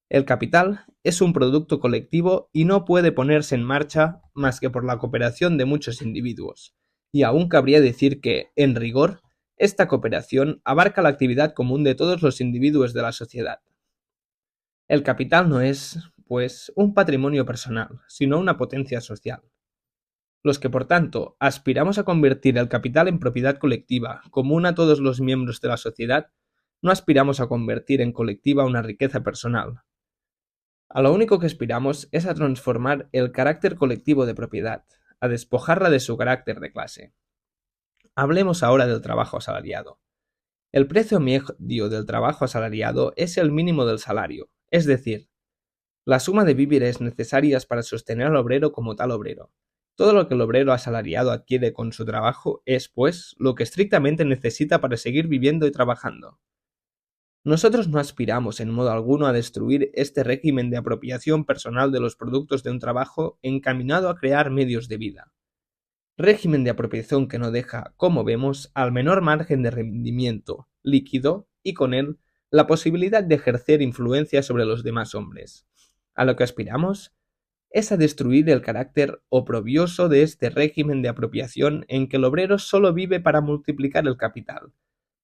El capital es un producto colectivo y no puede ponerse en marcha más que por la cooperación de muchos individuos, y aún cabría decir que, en rigor, esta cooperación abarca la actividad común de todos los individuos de la sociedad. El capital no es, pues, un patrimonio personal, sino una potencia social. Los que, por tanto, aspiramos a convertir el capital en propiedad colectiva, común a todos los miembros de la sociedad, no aspiramos a convertir en colectiva una riqueza personal. A lo único que aspiramos es a transformar el carácter colectivo de propiedad, a despojarla de su carácter de clase. Hablemos ahora del trabajo asalariado. El precio medio del trabajo asalariado es el mínimo del salario, es decir, la suma de víveres necesarias para sostener al obrero como tal obrero. Todo lo que el obrero asalariado adquiere con su trabajo es, pues, lo que estrictamente necesita para seguir viviendo y trabajando. Nosotros no aspiramos en modo alguno a destruir este régimen de apropiación personal de los productos de un trabajo encaminado a crear medios de vida. Régimen de apropiación que no deja, como vemos, al menor margen de rendimiento líquido y con él la posibilidad de ejercer influencia sobre los demás hombres. A lo que aspiramos es a destruir el carácter oprobioso de este régimen de apropiación en que el obrero solo vive para multiplicar el capital,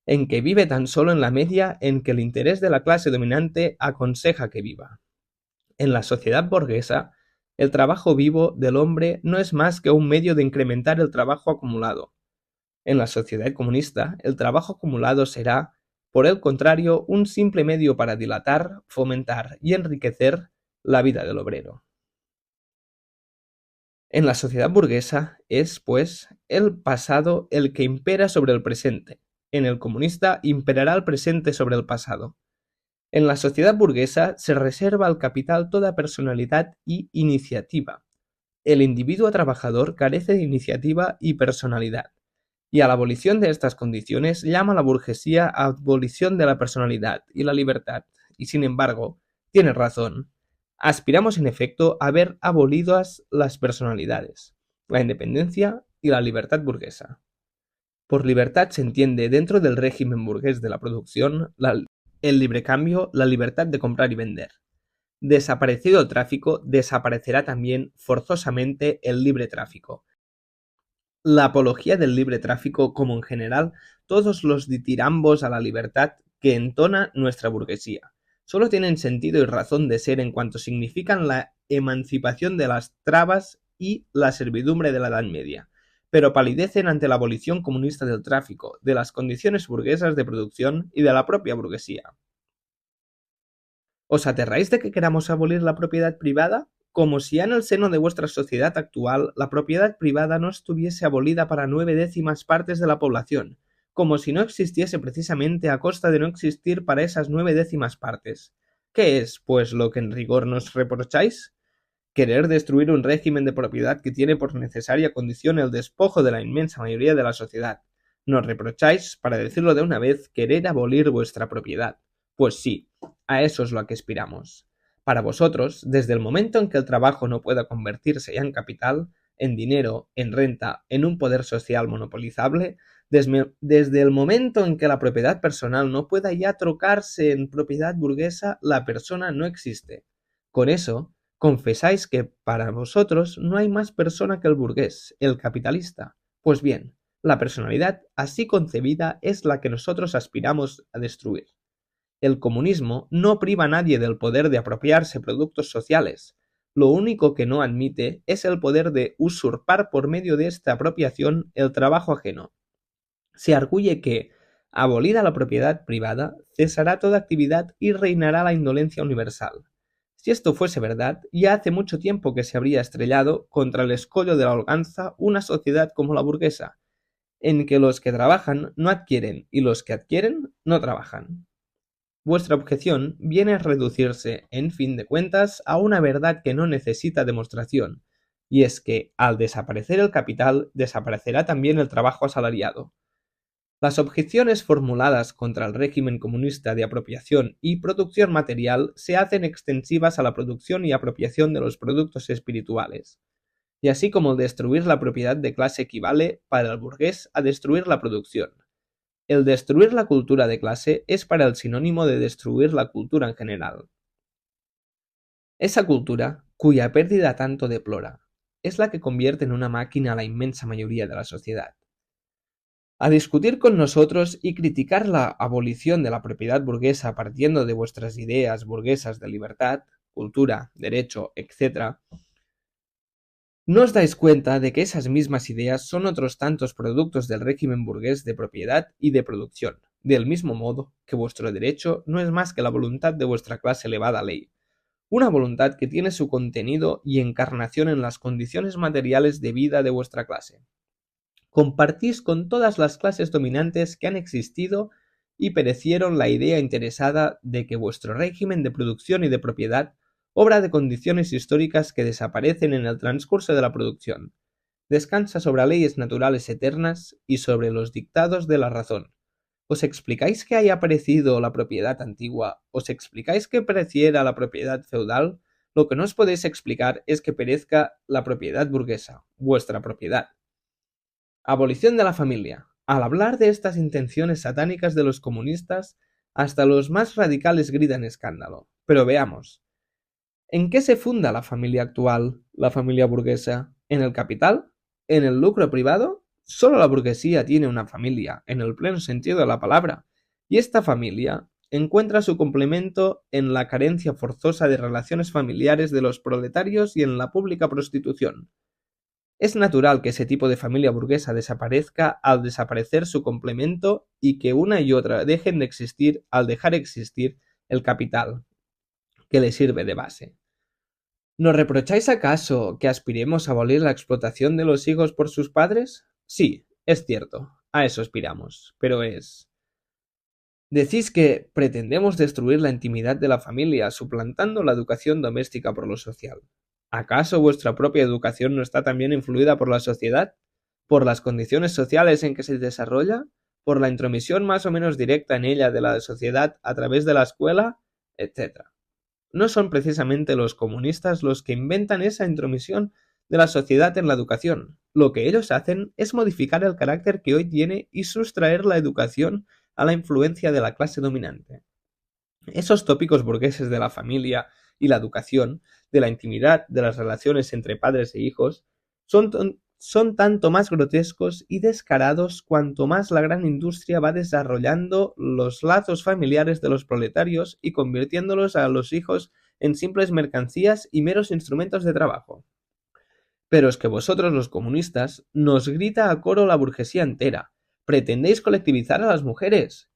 en que vive tan solo en la media en que el interés de la clase dominante aconseja que viva. En la sociedad burguesa, el trabajo vivo del hombre no es más que un medio de incrementar el trabajo acumulado. En la sociedad comunista, el trabajo acumulado será, por el contrario, un simple medio para dilatar, fomentar y enriquecer la vida del obrero. En la sociedad burguesa es, pues, el pasado el que impera sobre el presente. En el comunista imperará el presente sobre el pasado. En la sociedad burguesa se reserva al capital toda personalidad y iniciativa. El individuo trabajador carece de iniciativa y personalidad, y a la abolición de estas condiciones llama la burguesía a abolición de la personalidad y la libertad, y sin embargo, tiene razón. Aspiramos en efecto a ver abolidas las personalidades, la independencia y la libertad burguesa. Por libertad se entiende dentro del régimen burgués de la producción el libre cambio, la libertad de comprar y vender. Desaparecido el tráfico, desaparecerá también forzosamente el libre tráfico. La apología del libre tráfico, como en general todos los ditirambos a la libertad que entona nuestra burguesía, solo tienen sentido y razón de ser en cuanto significan la emancipación de las trabas y la servidumbre de la Edad Media, pero palidecen ante la abolición comunista del tráfico, de las condiciones burguesas de producción y de la propia burguesía. ¿Os aterráis de que queramos abolir la propiedad privada? Como si ya en el seno de vuestra sociedad actual la propiedad privada no estuviese abolida para 9/10 partes de la población, como si no existiese precisamente a costa de no existir para esas 9/10 partes. ¿Qué es, pues, lo que en rigor nos reprocháis? Querer destruir un régimen de propiedad que tiene por necesaria condición el despojo de la inmensa mayoría de la sociedad. Nos reprocháis, para decirlo de una vez, querer abolir vuestra propiedad. Pues sí, a eso es lo a que aspiramos. Para vosotros, desde el momento en que el trabajo no pueda convertirse ya en capital, en dinero, en renta, en un poder social monopolizable, desde el momento en que la propiedad personal no pueda ya trocarse en propiedad burguesa, la persona no existe. Con eso, confesáis que para vosotros no hay más persona que el burgués, el capitalista. Pues bien, la personalidad así concebida es la que nosotros aspiramos a destruir. El comunismo no priva a nadie del poder de apropiarse productos sociales. Lo único que no admite es el poder de usurpar por medio de esta apropiación el trabajo ajeno. Se arguye que, abolida la propiedad privada, cesará toda actividad y reinará la indolencia universal. Si esto fuese verdad, ya hace mucho tiempo que se habría estrellado contra el escollo de la holganza una sociedad como la burguesa, en que los que trabajan no adquieren y los que adquieren no trabajan. Vuestra objeción viene a reducirse, en fin de cuentas, a una verdad que no necesita demostración, y es que, al desaparecer el capital, desaparecerá también el trabajo asalariado. Las objeciones formuladas contra el régimen comunista de apropiación y producción material se hacen extensivas a la producción y apropiación de los productos espirituales. Y así como destruir la propiedad de clase equivale para el burgués a destruir la producción. El destruir la cultura de clase es para el sinónimo de destruir la cultura en general. Esa cultura, cuya pérdida tanto deplora, es la que convierte en una máquina a la inmensa mayoría de la sociedad. A discutir con nosotros y criticar la abolición de la propiedad burguesa partiendo de vuestras ideas burguesas de libertad, cultura, derecho, etc., no os dais cuenta de que esas mismas ideas son otros tantos productos del régimen burgués de propiedad y de producción, del mismo modo que vuestro derecho no es más que la voluntad de vuestra clase elevada ley, una voluntad que tiene su contenido y encarnación en las condiciones materiales de vida de vuestra clase. Compartís con todas las clases dominantes que han existido y perecieron la idea interesada de que vuestro régimen de producción y de propiedad obra de condiciones históricas que desaparecen en el transcurso de la producción, descansa sobre leyes naturales eternas y sobre los dictados de la razón. ¿Os explicáis que haya aparecido la propiedad antigua? ¿Os explicáis que pereciera la propiedad feudal? Lo que no os podéis explicar es que perezca la propiedad burguesa, vuestra propiedad. Abolición de la familia. Al hablar de estas intenciones satánicas de los comunistas, hasta los más radicales gritan escándalo. Pero veamos. ¿En qué se funda la familia actual, la familia burguesa? ¿En el capital? ¿En el lucro privado? Solo la burguesía tiene una familia, en el pleno sentido de la palabra, y esta familia encuentra su complemento en la carencia forzosa de relaciones familiares de los proletarios y en la pública prostitución. Es natural que ese tipo de familia burguesa desaparezca al desaparecer su complemento y que una y otra dejen de existir al dejar existir el capital, que le sirve de base. ¿Nos reprocháis acaso que aspiremos a abolir la explotación de los hijos por sus padres? Sí, es cierto, a eso aspiramos, pero es Decís que pretendemos destruir la intimidad de la familia, suplantando la educación doméstica por lo social. ¿Acaso vuestra propia educación no está también influida por la sociedad? ¿Por las condiciones sociales en que se desarrolla? ¿Por la intromisión más o menos directa en ella de la sociedad a través de la escuela? Etcétera. No son precisamente los comunistas los que inventan esa intromisión de la sociedad en la educación. Lo que ellos hacen es modificar el carácter que hoy tiene y sustraer la educación a la influencia de la clase dominante. Esos tópicos burgueses de la familia y la educación, de la intimidad, de las relaciones entre padres e hijos, son tanto más grotescos y descarados cuanto más la gran industria va desarrollando los lazos familiares de los proletarios y convirtiéndolos a los hijos en simples mercancías y meros instrumentos de trabajo. Pero es que vosotros, los comunistas, nos grita a coro la burguesía entera. Pretendéis colectivizar a las mujeres.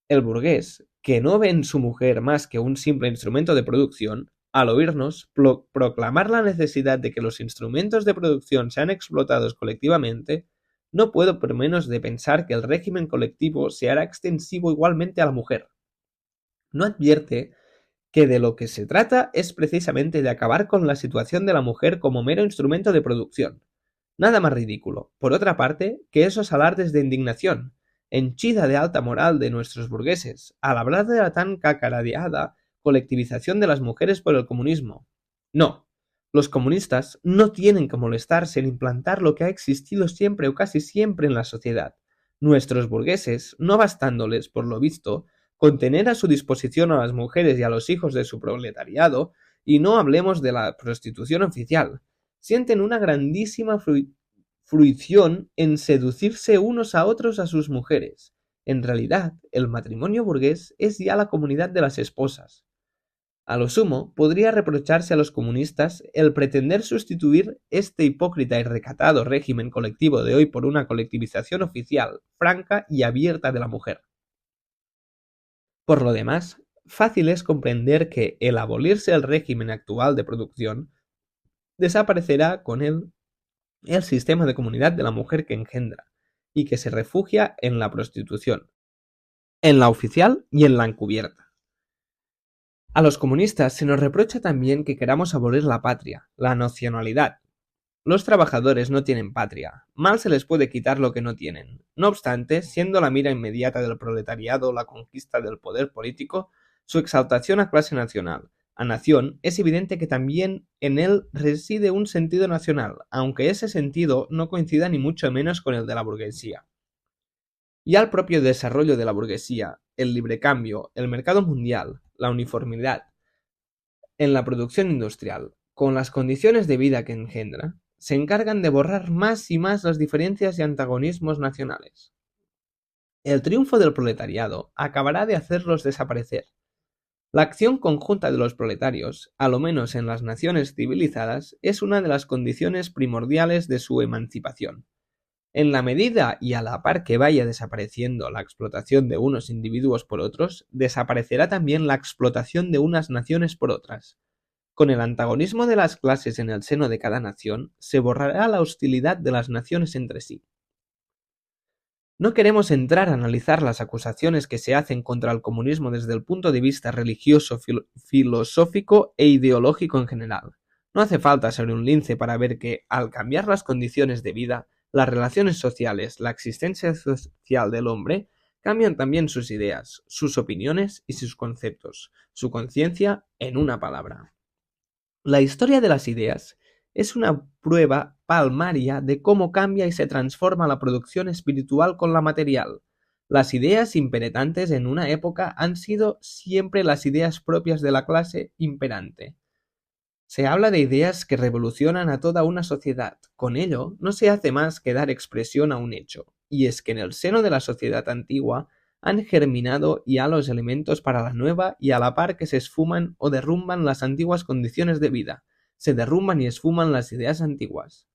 El burgués, que no ve en su mujer más que un simple instrumento de producción, al oírnos proclamar la necesidad de que los instrumentos de producción sean explotados colectivamente, no puedo por menos de pensar que el régimen colectivo se hará extensivo igualmente a la mujer. No advierte que de lo que se trata es precisamente de acabar con la situación de la mujer como mero instrumento de producción. Nada más ridículo, por otra parte, que esos alardes de indignación, henchida de alta moral de nuestros burgueses, al hablar de la tan cacareada colectivización de las mujeres por el comunismo. No, los comunistas no tienen que molestarse en implantar lo que ha existido siempre o casi siempre en la sociedad. Nuestros burgueses, no bastándoles, por lo visto, con tener a su disposición a las mujeres y a los hijos de su proletariado, y no hablemos de la prostitución oficial, sienten una grandísima fruición en seducirse unos a otros a sus mujeres. En realidad, el matrimonio burgués es ya la comunidad de las esposas. A lo sumo, podría reprocharse a los comunistas el pretender sustituir este hipócrita y recatado régimen colectivo de hoy por una colectivización oficial, franca y abierta de la mujer. Por lo demás, fácil es comprender que el abolirse el régimen actual de producción, desaparecerá con él el sistema de comunidad de la mujer que engendra, y que se refugia en la prostitución, en la oficial y en la encubierta. A los comunistas se nos reprocha también que queramos abolir la patria, la nacionalidad. Los trabajadores no tienen patria, mal se les puede quitar lo que no tienen. No obstante, siendo la mira inmediata del proletariado la conquista del poder político, su exaltación a clase nacional, a nación, es evidente que también en él reside un sentido nacional, aunque ese sentido no coincida ni mucho menos con el de la burguesía. Ya el propio desarrollo de la burguesía, el libre cambio, el mercado mundial, la uniformidad en la producción industrial, con las condiciones de vida que engendra, se encargan de borrar más y más las diferencias y antagonismos nacionales. El triunfo del proletariado acabará de hacerlos desaparecer. La acción conjunta de los proletarios, a lo menos en las naciones civilizadas, es una de las condiciones primordiales de su emancipación. En la medida y a la par que vaya desapareciendo la explotación de unos individuos por otros, desaparecerá también la explotación de unas naciones por otras. Con el antagonismo de las clases en el seno de cada nación, se borrará la hostilidad de las naciones entre sí. No queremos entrar a analizar las acusaciones que se hacen contra el comunismo desde el punto de vista religioso, filosófico e ideológico en general. No hace falta ser un lince para ver que, al cambiar las condiciones de vida, las relaciones sociales, la existencia social del hombre, cambian también sus ideas, sus opiniones y sus conceptos, su conciencia, en una palabra. La historia de las ideas es una prueba palmaria de cómo cambia y se transforma la producción espiritual con la material. Las ideas imperantes en una época han sido siempre las ideas propias de la clase imperante. Se habla de ideas que revolucionan a toda una sociedad. Con ello, no se hace más que dar expresión a un hecho, y es que en el seno de la sociedad antigua han germinado ya los elementos para la nueva y a la par que se esfuman o derrumban las antiguas condiciones de vida, se derrumban y esfuman las ideas antiguas.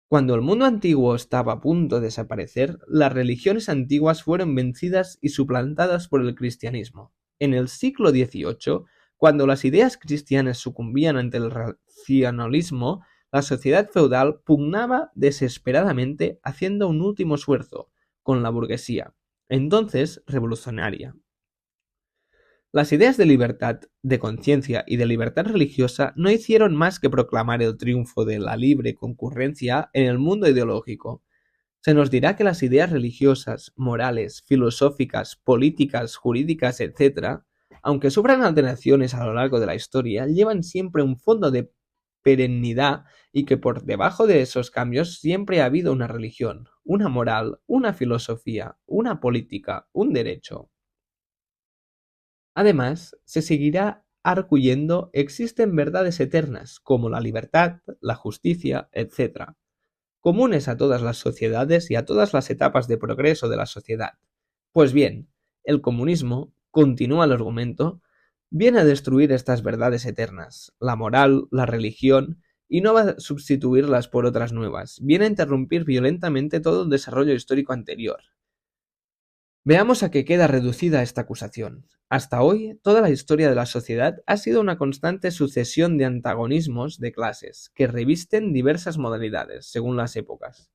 Cuando el mundo antiguo estaba a punto de desaparecer, las religiones antiguas fueron vencidas y suplantadas por el cristianismo. En el siglo XVIII, cuando las ideas cristianas sucumbían ante el racionalismo, la sociedad feudal pugnaba desesperadamente haciendo un último esfuerzo con la burguesía. entonces revolucionaria. Las ideas de libertad, de conciencia y de libertad religiosa no hicieron más que proclamar el triunfo de la libre concurrencia en el mundo ideológico. Se nos dirá que las ideas religiosas, morales, filosóficas, políticas, jurídicas, etc., aunque sufran alteraciones a lo largo de la historia, llevan siempre un fondo de perennidad y que por debajo de esos cambios siempre ha habido una religión, una moral, una filosofía, una política, un derecho. Además, se seguirá arguyendo existen verdades eternas como la libertad, la justicia, etc., comunes a todas las sociedades y a todas las etapas de progreso de la sociedad. Pues bien, el comunismo, continúa el argumento, viene a destruir estas verdades eternas, la moral, la religión, y no va a sustituirlas por otras nuevas, viene a interrumpir violentamente todo el desarrollo histórico anterior. Veamos a qué queda reducida esta acusación. Hasta hoy, toda la historia de la sociedad ha sido una constante sucesión de antagonismos de clases, que revisten diversas modalidades, según las épocas.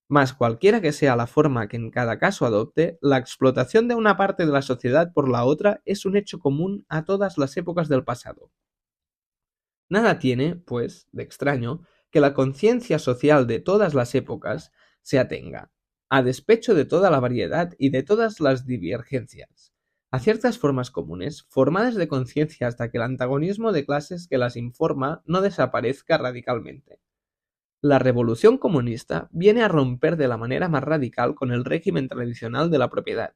Mas cualquiera que sea la forma que en cada caso adopte, la explotación de una parte de la sociedad por la otra es un hecho común a todas las épocas del pasado. Nada tiene, pues, de extraño, que la conciencia social de todas las épocas se atenga, a despecho de toda la variedad y de todas las divergencias, a ciertas formas comunes, formadas de conciencia hasta que el antagonismo de clases que las informa no desaparezca radicalmente. La revolución comunista viene a romper de la manera más radical con el régimen tradicional de la propiedad.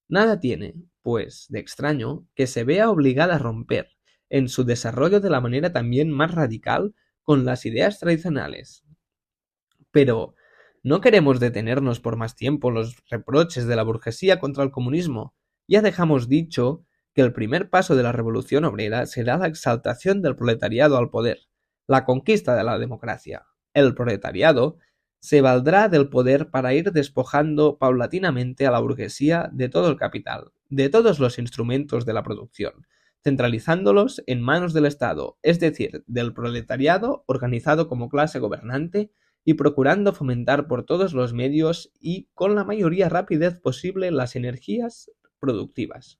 Nada tiene, pues, de extraño que se vea obligada a romper, en su desarrollo de la manera también más radical, con las ideas tradicionales. Pero no queremos detenernos por más tiempo en los reproches de la burguesía contra el comunismo. Ya dejamos dicho que el primer paso de la revolución obrera será la exaltación del proletariado al poder, la conquista de la democracia. El proletariado se valdrá del poder para ir despojando paulatinamente a la burguesía de todo el capital, de todos los instrumentos de la producción, centralizándolos en manos del Estado, es decir, del proletariado organizado como clase gobernante y procurando fomentar por todos los medios y con la mayor rapidez posible las energías productivas.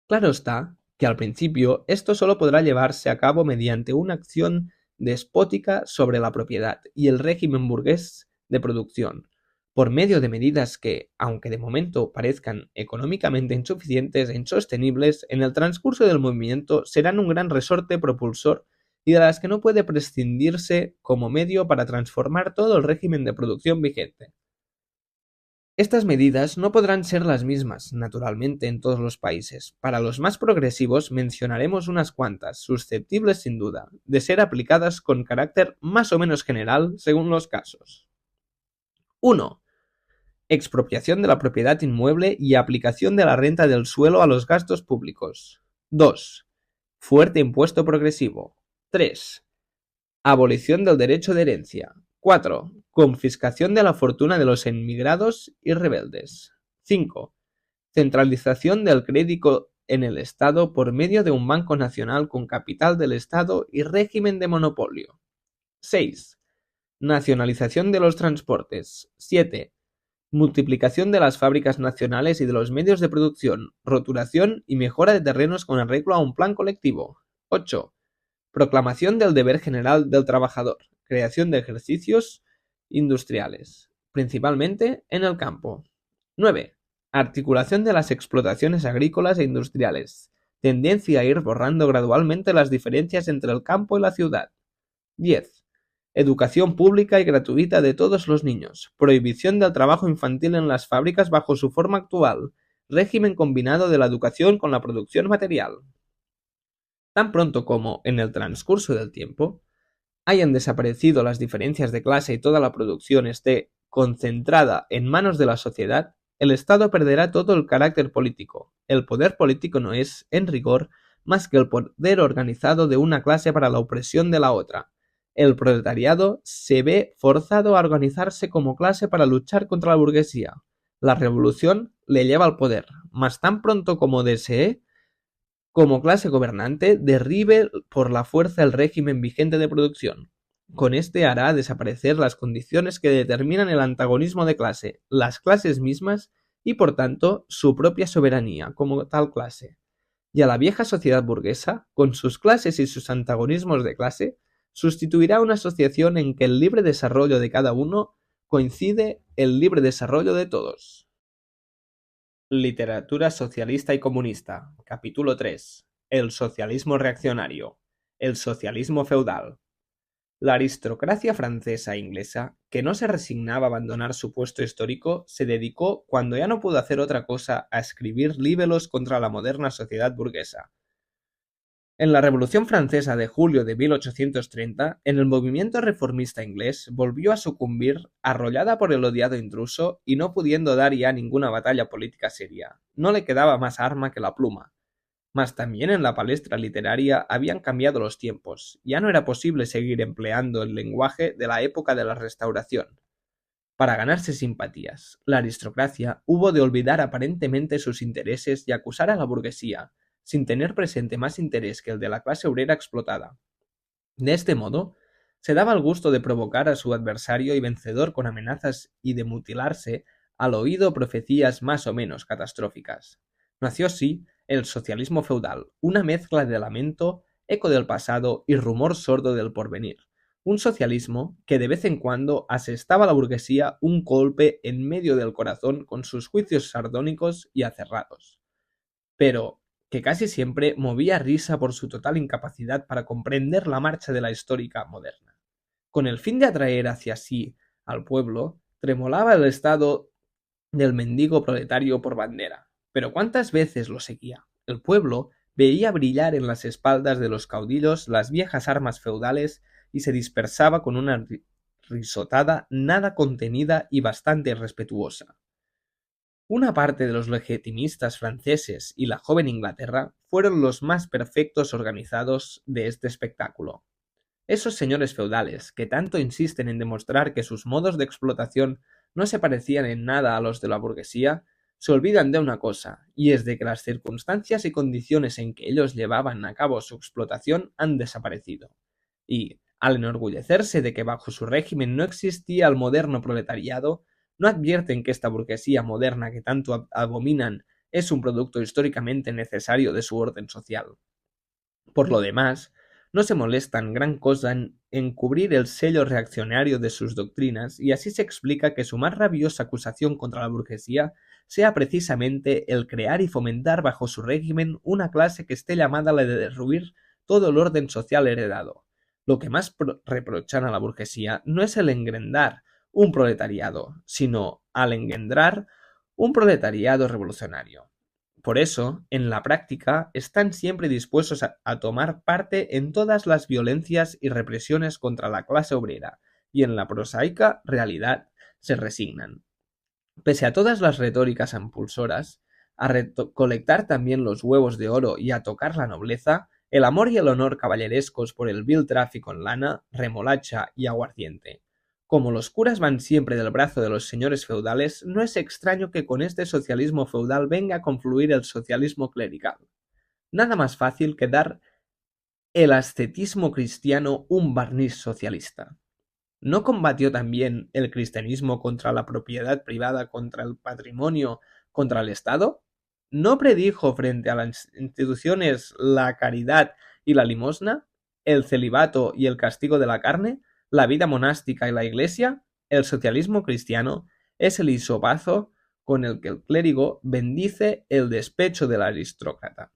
Claro está que al principio esto solo podrá llevarse a cabo mediante una acción despótica sobre la propiedad y el régimen burgués de producción, por medio de medidas que, aunque de momento parezcan económicamente insuficientes e insostenibles, en el transcurso del movimiento serán un gran resorte propulsor y de las que no puede prescindirse como medio para transformar todo el régimen de producción vigente. Estas medidas no podrán ser las mismas, naturalmente, en todos los países. Para los más progresivos mencionaremos unas cuantas, susceptibles sin duda, de ser aplicadas con carácter más o menos general según los casos. 1. Expropiación de la propiedad inmueble y aplicación de la renta del suelo a los gastos públicos. 2. Fuerte impuesto progresivo. 3. Abolición del derecho de herencia. 4. Confiscación de la fortuna de los emigrados y rebeldes. 5. Centralización del crédito en el Estado por medio de un banco nacional con capital del Estado y régimen de monopolio. 6. Nacionalización de los transportes. 7. Multiplicación de las fábricas nacionales y de los medios de producción, rotulación y mejora de terrenos con arreglo a un plan colectivo. 8. Proclamación del deber general del trabajador, creación de ejercicios industriales, principalmente en el campo. 9. Articulación de las explotaciones agrícolas e industriales, tendencia a ir borrando gradualmente las diferencias entre el campo y la ciudad. 10. Educación pública y gratuita de todos los niños, prohibición del trabajo infantil en las fábricas bajo su forma actual, régimen combinado de la educación con la producción material. Tan pronto como, en el transcurso del tiempo, hayan desaparecido las diferencias de clase y toda la producción esté concentrada en manos de la sociedad, el Estado perderá todo el carácter político. El poder político no es, en rigor, más que el poder organizado de una clase para la opresión de la otra. El proletariado se ve forzado a organizarse como clase para luchar contra la burguesía. La revolución le lleva al poder, mas tan pronto como desee, como clase gobernante, derribe por la fuerza el régimen vigente de producción. Con este hará desaparecer las condiciones que determinan el antagonismo de clase, las clases mismas, y por tanto su propia soberanía como tal clase. Y a la vieja sociedad burguesa, con sus clases y sus antagonismos de clase, sustituirá una asociación en que el libre desarrollo de cada uno coincide el libre desarrollo de todos. Literatura socialista y comunista. Capítulo 3. El socialismo reaccionario. El socialismo feudal. La aristocracia francesa e inglesa, que no se resignaba a abandonar su puesto histórico, se dedicó, cuando ya no pudo hacer otra cosa, a escribir libelos contra la moderna sociedad burguesa. En la Revolución Francesa de julio de 1830, en el movimiento reformista inglés volvió a sucumbir, arrollada por el odiado intruso y no pudiendo dar ya ninguna batalla política seria. No le quedaba más arma que la pluma. Mas también en la palestra literaria habían cambiado los tiempos, ya no era posible seguir empleando el lenguaje de la época de la Restauración. Para ganarse simpatías, la aristocracia hubo de olvidar aparentemente sus intereses y acusar a la burguesía, sin tener presente más interés que el de la clase obrera explotada. De este modo, se daba el gusto de provocar a su adversario y vencedor con amenazas y de mutilarse al oído profecías más o menos catastróficas. Nació así el socialismo feudal, una mezcla de lamento, eco del pasado y rumor sordo del porvenir. Un socialismo que de vez en cuando asestaba a la burguesía un golpe en medio del corazón con sus juicios sardónicos y acerrados, pero que casi siempre movía risa por su total incapacidad para comprender la marcha de la histórica moderna. Con el fin de atraer hacia sí al pueblo, tremolaba el estado del mendigo proletario por bandera. Pero ¿cuántas veces lo seguía? El pueblo veía brillar en las espaldas de los caudillos las viejas armas feudales y se dispersaba con una risotada nada contenida y bastante respetuosa. Una parte de los legitimistas franceses y la joven Inglaterra fueron los más perfectos organizados de este espectáculo. Esos señores feudales, que tanto insisten en demostrar que sus modos de explotación no se parecían en nada a los de la burguesía, se olvidan de una cosa, y es de que las circunstancias y condiciones en que ellos llevaban a cabo su explotación han desaparecido. Y, al enorgullecerse de que bajo su régimen no existía el moderno proletariado, no advierten que esta burguesía moderna que tanto abominan es un producto históricamente necesario de su orden social. Por lo demás, no se molestan gran cosa en cubrir el sello reaccionario de sus doctrinas, y así se explica que su más rabiosa acusación contra la burguesía sea precisamente el crear y fomentar bajo su régimen una clase que esté llamada a la de derruir todo el orden social heredado. Lo que más reprochan a la burguesía no es el engendrar un proletariado, sino al engendrar un proletariado revolucionario. Por eso, en la práctica, están siempre dispuestos a tomar parte en todas las violencias y represiones contra la clase obrera, y en la prosaica realidad se resignan. Pese a todas las retóricas impulsoras, a recolectar también los huevos de oro y a tocar la nobleza, el amor y el honor caballerescos por el vil tráfico en lana, remolacha y aguardiente. Como los curas van siempre del brazo de los señores feudales, no es extraño que con este socialismo feudal venga a confluir el socialismo clerical. Nada más fácil que dar el ascetismo cristiano un barniz socialista. ¿No combatió también el cristianismo contra la propiedad privada, contra el patrimonio, contra el Estado? ¿No predijo frente a las instituciones la caridad y la limosna, el celibato y el castigo de la carne, la vida monástica y la iglesia? El socialismo cristiano es el hisopazo con el que el clérigo bendice el despecho del aristócrata.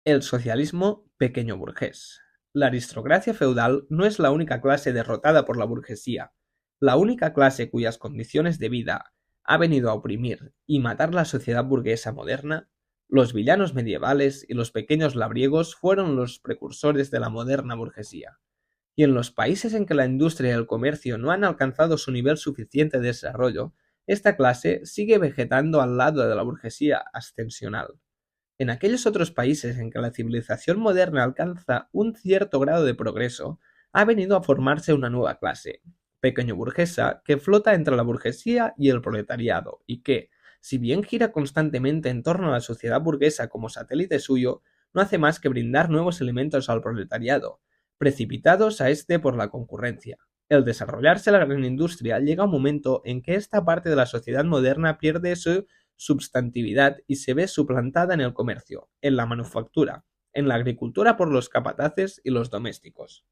El socialismo pequeño burgués. La aristocracia feudal no es la única clase derrotada por la burguesía. La única clase cuyas condiciones de vida ha venido a oprimir y matar la sociedad burguesa moderna, los villanos medievales y los pequeños labriegos fueron los precursores de la moderna burguesía. Y en los países en que la industria y el comercio no han alcanzado su nivel suficiente de desarrollo, esta clase sigue vegetando al lado de la burguesía ascensional. En aquellos otros países en que la civilización moderna alcanza un cierto grado de progreso, ha venido a formarse una nueva clase, pequeño burguesa, que flota entre la burguesía y el proletariado, y que, si bien gira constantemente en torno a la sociedad burguesa como satélite suyo, no hace más que brindar nuevos elementos al proletariado, precipitados a este por la concurrencia. El desarrollarse la gran industria llega a un momento en que esta parte de la sociedad moderna pierde su substantividad y se ve suplantada en el comercio, en la manufactura, en la agricultura por los capataces y los domésticos.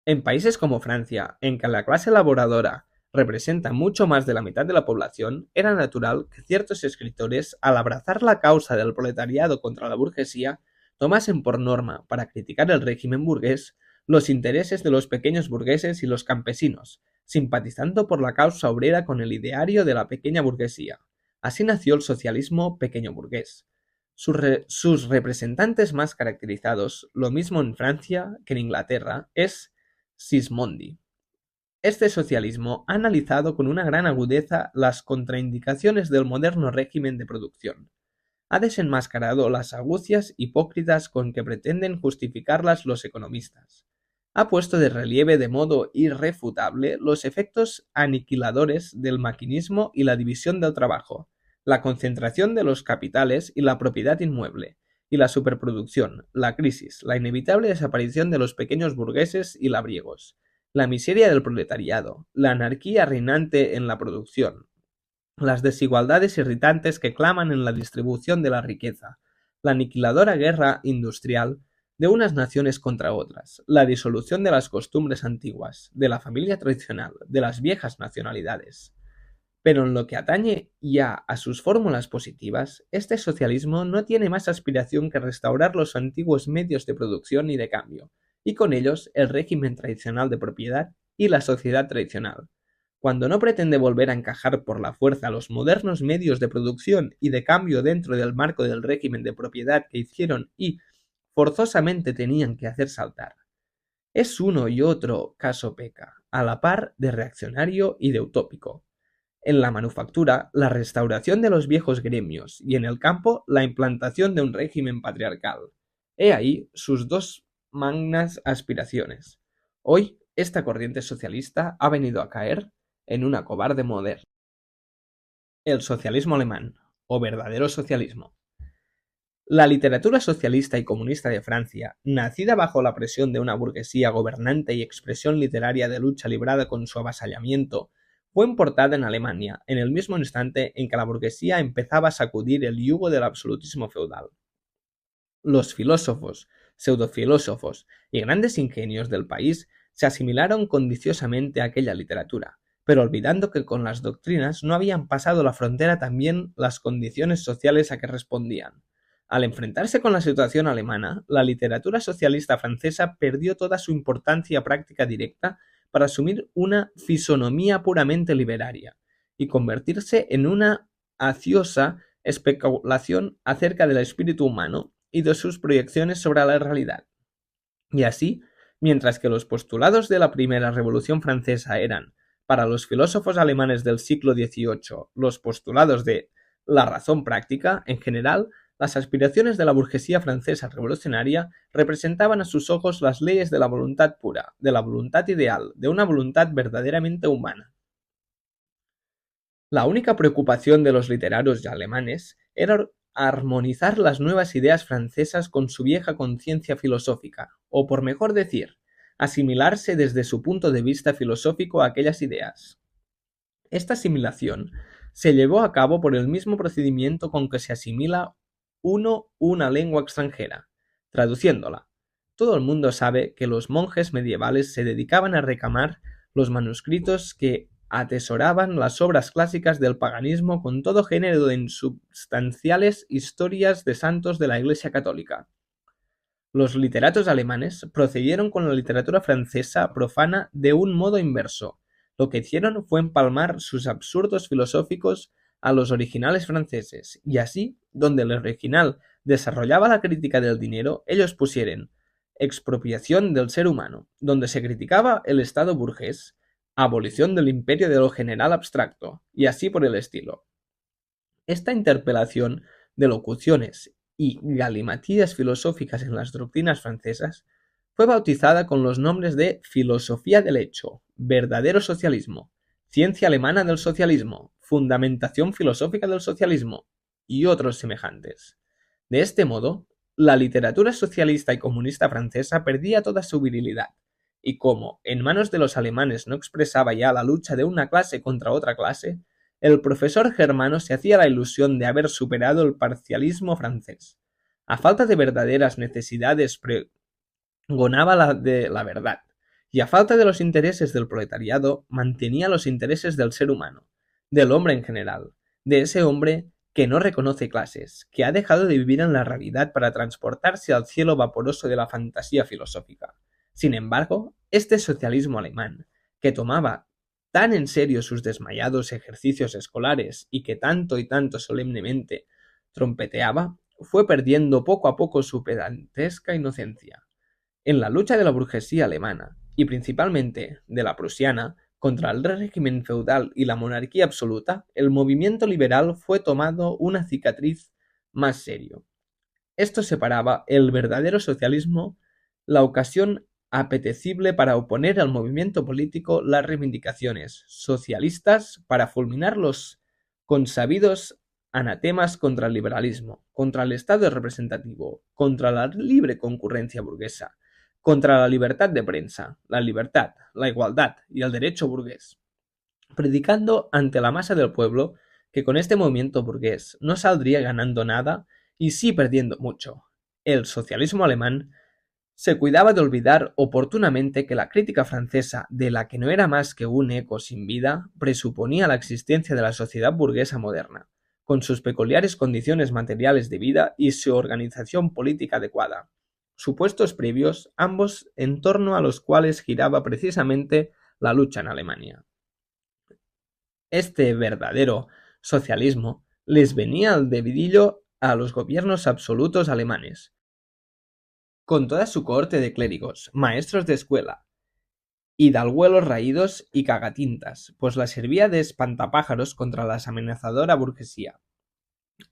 En países como Francia, en que la clase laboradora representa mucho más de la mitad de la población, era natural que ciertos escritores, al abrazar la causa del proletariado contra la burguesía, tomasen por norma, para criticar el régimen burgués, los intereses de los pequeños burgueses y los campesinos, simpatizando por la causa obrera con el ideario de la pequeña burguesía. Así nació el socialismo pequeño burgués. Sus representantes más caracterizados, lo mismo en Francia que en Inglaterra, es Sismondi. Este socialismo ha analizado con una gran agudeza las contraindicaciones del moderno régimen de producción. Ha desenmascarado las argucias hipócritas con que pretenden justificarlas los economistas. Ha puesto de relieve de modo irrefutable los efectos aniquiladores del maquinismo y la división del trabajo, la concentración de los capitales y la propiedad inmueble, y la superproducción, la crisis, la inevitable desaparición de los pequeños burgueses y labriegos, la miseria del proletariado, la anarquía reinante en la producción, las desigualdades irritantes que claman en la distribución de la riqueza, la aniquiladora guerra industrial de unas naciones contra otras, la disolución de las costumbres antiguas, de la familia tradicional, de las viejas nacionalidades. Pero en lo que atañe ya a sus fórmulas positivas, este socialismo no tiene más aspiración que restaurar los antiguos medios de producción y de cambio, y con ellos el régimen tradicional de propiedad y la sociedad tradicional. Cuando no pretende volver a encajar por la fuerza los modernos medios de producción y de cambio dentro del marco del régimen de propiedad que hicieron y forzosamente tenían que hacer saltar. Es uno y otro caso peca, a la par de reaccionario y de utópico. En la manufactura, la restauración de los viejos gremios y en el campo, la implantación de un régimen patriarcal. He ahí sus dos magnas aspiraciones. Hoy, esta corriente socialista ha venido a caer en una cobarde moderna. El socialismo alemán, o verdadero socialismo. La literatura socialista y comunista de Francia, nacida bajo la presión de una burguesía gobernante y expresión literaria de lucha librada con su avasallamiento, fue importada en Alemania en el mismo instante en que la burguesía empezaba a sacudir el yugo del absolutismo feudal. Los filósofos, pseudofilósofos y grandes ingenios del país se asimilaron condiciosamente a aquella literatura, pero olvidando que con las doctrinas no habían pasado la frontera también las condiciones sociales a que respondían. Al enfrentarse con la situación alemana, la literatura socialista francesa perdió toda su importancia práctica directa para asumir una fisonomía puramente literaria y convertirse en una aciosa especulación acerca del espíritu humano y de sus proyecciones sobre la realidad. Y así, mientras que los postulados de la primera Revolución Francesa eran, para los filósofos alemanes del siglo XVIII, los postulados de la razón práctica, en general, las aspiraciones de la burguesía francesa revolucionaria representaban a sus ojos las leyes de la voluntad pura, de la voluntad ideal, de una voluntad verdaderamente humana. La única preocupación de los literarios alemanes era armonizar las nuevas ideas francesas con su vieja conciencia filosófica, o por mejor decir, asimilarse desde su punto de vista filosófico a aquellas ideas. Esta asimilación se llevó a cabo por el mismo procedimiento con que se asimila uno una lengua extranjera, traduciéndola. Todo el mundo sabe que los monjes medievales se dedicaban a recamar los manuscritos que atesoraban las obras clásicas del paganismo con todo género de insubstanciales historias de santos de la Iglesia católica. Los literatos alemanes procedieron con la literatura francesa profana de un modo inverso. Lo que hicieron fue empalmar sus absurdos filosóficos a los originales franceses, y así, donde el original desarrollaba la crítica del dinero, ellos pusieron expropiación del ser humano, donde se criticaba el Estado burgués, abolición del imperio de lo general abstracto, y así por el estilo. Esta interpelación de locuciones y galimatías filosóficas en las doctrinas francesas fue bautizada con los nombres de filosofía del hecho, verdadero socialismo, ciencia alemana del socialismo, fundamentación filosófica del socialismo y otros semejantes. De este modo, la literatura socialista y comunista francesa perdía toda su virilidad y como en manos de los alemanes no expresaba ya la lucha de una clase contra otra clase, el profesor germano se hacía la ilusión de haber superado el parcialismo francés. A falta de verdaderas necesidades pregonaba la verdad, y a falta de los intereses del proletariado mantenía los intereses del ser humano, del hombre en general, de ese hombre que no reconoce clases, que ha dejado de vivir en la realidad para transportarse al cielo vaporoso de la fantasía filosófica. Sin embargo, este socialismo alemán, que tomaba tan en serio sus desmayados ejercicios escolares y que tanto y tanto solemnemente trompeteaba, fue perdiendo poco a poco su pedantesca inocencia. En la lucha de la burguesía alemana, y principalmente de la prusiana, contra el régimen feudal y la monarquía absoluta, el movimiento liberal fue tomando una cicatriz más serio. Esto separaba el verdadero socialismo, la ocasión apetecible para oponer al movimiento político las reivindicaciones socialistas para fulminar los consabidos anatemas contra el liberalismo, contra el Estado representativo, contra la libre concurrencia burguesa, contra la libertad de prensa, la libertad, la igualdad y el derecho burgués, predicando ante la masa del pueblo que con este movimiento burgués no saldría ganando nada y sí perdiendo mucho. El socialismo alemán se cuidaba de olvidar oportunamente que la crítica francesa, de la que no era más que un eco sin vida, presuponía la existencia de la sociedad burguesa moderna, con sus peculiares condiciones materiales de vida y su organización política adecuada, supuestos previos, ambos en torno a los cuales giraba precisamente la lucha en Alemania. Este verdadero socialismo les venía al devidillo a los gobiernos absolutos alemanes, con toda su cohorte de clérigos, maestros de escuela, hidalguelos raídos y cagatintas, pues la servía de espantapájaros contra la amenazadora burguesía.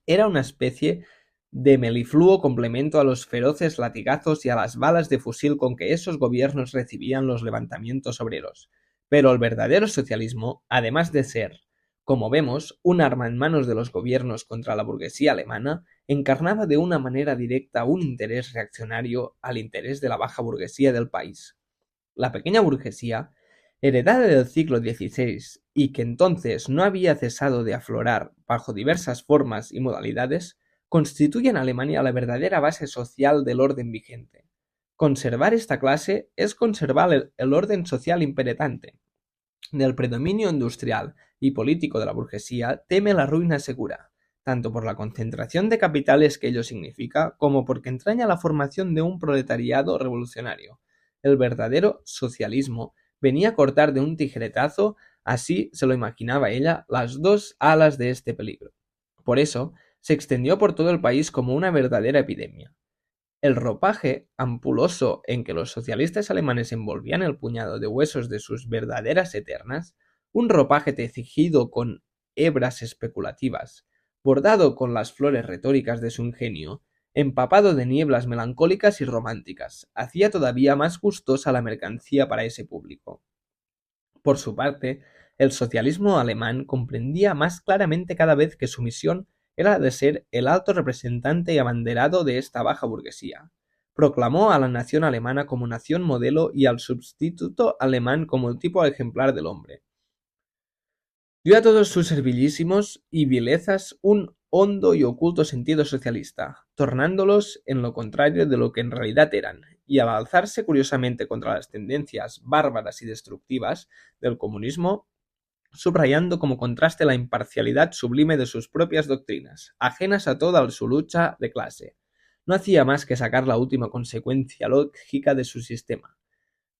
Era una especie de melifluo complemento a los feroces latigazos y a las balas de fusil con que esos gobiernos recibían los levantamientos obreros. Pero el verdadero socialismo, además de ser, como vemos, un arma en manos de los gobiernos contra la burguesía alemana, encarnaba de una manera directa un interés reaccionario al interés de la baja burguesía del país. La pequeña burguesía, heredada del siglo XVI y que entonces no había cesado de aflorar bajo diversas formas y modalidades, constituye en Alemania la verdadera base social del orden vigente. Conservar esta clase es conservar el orden social imperante. Del predominio industrial y político de la burguesía teme la ruina segura, tanto por la concentración de capitales que ello significa, como porque entraña la formación de un proletariado revolucionario. El verdadero socialismo venía a cortar de un tijeretazo, así se lo imaginaba ella, las dos alas de este peligro. Por eso, se extendió por todo el país como una verdadera epidemia. El ropaje ampuloso en que los socialistas alemanes envolvían el puñado de huesos de sus verdaderas eternas, un ropaje tejido con hebras especulativas, bordado con las flores retóricas de su ingenio, empapado de nieblas melancólicas y románticas, hacía todavía más gustosa la mercancía para ese público. Por su parte, el socialismo alemán comprendía más claramente cada vez que su misión era la de ser el alto representante y abanderado de esta baja burguesía. Proclamó a la nación alemana como nación modelo y al sustituto alemán como el tipo ejemplar del hombre. Dio a todos sus servilísimos y vilezas un hondo y oculto sentido socialista, tornándolos en lo contrario de lo que en realidad eran, y al alzarse curiosamente contra las tendencias bárbaras y destructivas del comunismo, subrayando como contraste la imparcialidad sublime de sus propias doctrinas, ajenas a toda su lucha de clase. No hacía más que sacar la última consecuencia lógica de su sistema.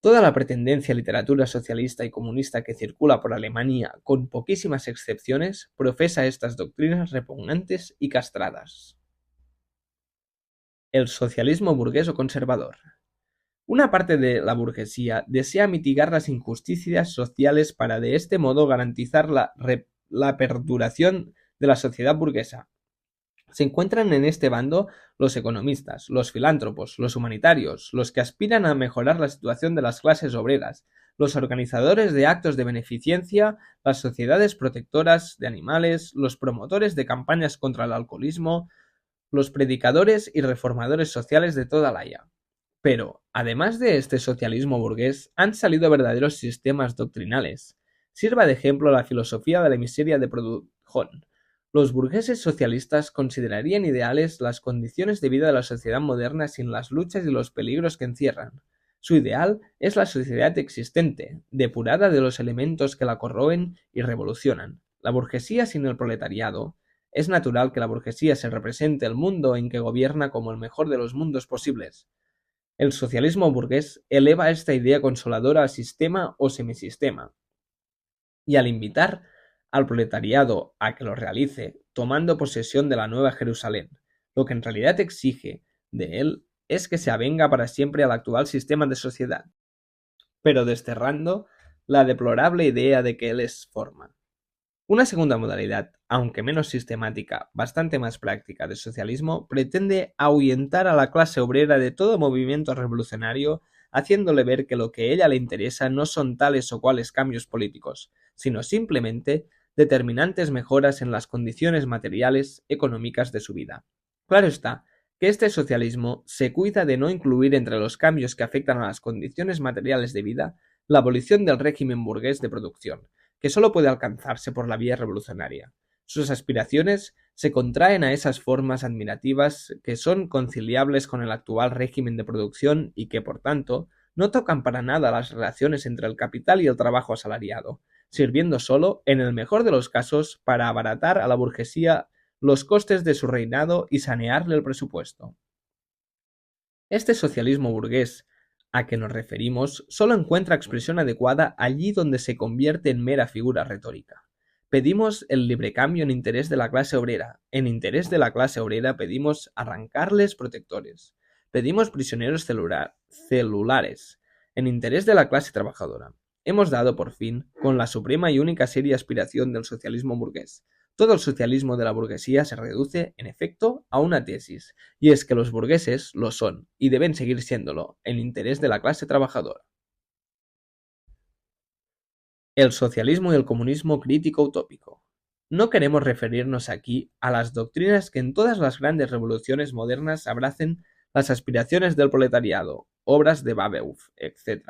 Toda la pretendencia literatura socialista y comunista que circula por Alemania, con poquísimas excepciones, profesa estas doctrinas repugnantes y castradas. El socialismo burgués o conservador. Una parte de la burguesía desea mitigar las injusticias sociales para de este modo garantizar la perduración de la sociedad burguesa. Se encuentran en este bando los economistas, los filántropos, los humanitarios, los que aspiran a mejorar la situación de las clases obreras, los organizadores de actos de beneficencia, las sociedades protectoras de animales, los promotores de campañas contra el alcoholismo, los predicadores y reformadores sociales de toda la haya. Pero, además de este socialismo burgués, han salido verdaderos sistemas doctrinales. Sirva de ejemplo la filosofía de la miseria de Proudhon. Los burgueses socialistas considerarían ideales las condiciones de vida de la sociedad moderna sin las luchas y los peligros que encierran. Su ideal es la sociedad existente, depurada de los elementos que la corroen y revolucionan. La burguesía sin el proletariado. Es natural que la burguesía se represente el mundo en que gobierna como el mejor de los mundos posibles. El socialismo burgués eleva esta idea consoladora al sistema o semisistema, y al invitar al proletariado a que lo realice, tomando posesión de la Nueva Jerusalén, lo que en realidad exige de él es que se avenga para siempre al actual sistema de sociedad, pero desterrando la deplorable idea de que él es forma. Una segunda modalidad, aunque menos sistemática, bastante más práctica de socialismo, pretende ahuyentar a la clase obrera de todo movimiento revolucionario, haciéndole ver que lo que a ella le interesa no son tales o cuales cambios políticos, sino simplemente determinantes mejoras en las condiciones materiales económicas de su vida. Claro está que este socialismo se cuida de no incluir entre los cambios que afectan a las condiciones materiales de vida la abolición del régimen burgués de producción, que solo puede alcanzarse por la vía revolucionaria. Sus aspiraciones se contraen a esas formas admirativas que son conciliables con el actual régimen de producción y que, por tanto, no tocan para nada las relaciones entre el capital y el trabajo asalariado, sirviendo solo, en el mejor de los casos, para abaratar a la burguesía los costes de su reinado y sanearle el presupuesto. Este socialismo burgués a que nos referimos solo encuentra expresión adecuada allí donde se convierte en mera figura retórica. Pedimos el libre cambio en interés de la clase obrera. En interés de la clase obrera pedimos arrancarles protectores. Pedimos prisioneros celulares. En interés de la clase trabajadora. Hemos dado por fin con la suprema y única seria aspiración del socialismo burgués. Todo el socialismo de la burguesía se reduce, en efecto, a una tesis, y es que los burgueses lo son, y deben seguir siéndolo, en interés de la clase trabajadora. El socialismo y el comunismo crítico utópico. No queremos referirnos aquí a las doctrinas que en todas las grandes revoluciones modernas abracen las aspiraciones del proletariado, obras de Babeuf, etc.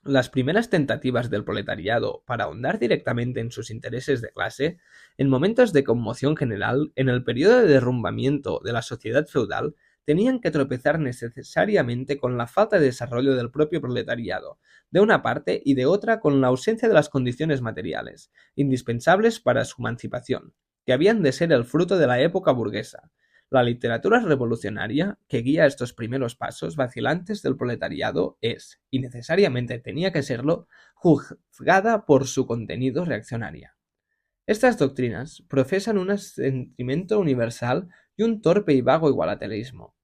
Las primeras tentativas del proletariado para ahondar directamente en sus intereses de clase, en momentos de conmoción general, en el periodo de derrumbamiento de la sociedad feudal, tenían que tropezar necesariamente con la falta de desarrollo del propio proletariado, de una parte, y de otra con la ausencia de las condiciones materiales, indispensables para su emancipación, que habían de ser el fruto de la época burguesa. La literatura revolucionaria que guía estos primeros pasos vacilantes del proletariado es, y necesariamente tenía que serlo, juzgada por su contenido reaccionaria. Estas doctrinas profesan un sentimiento universal y un torpe y vago igualitarismo.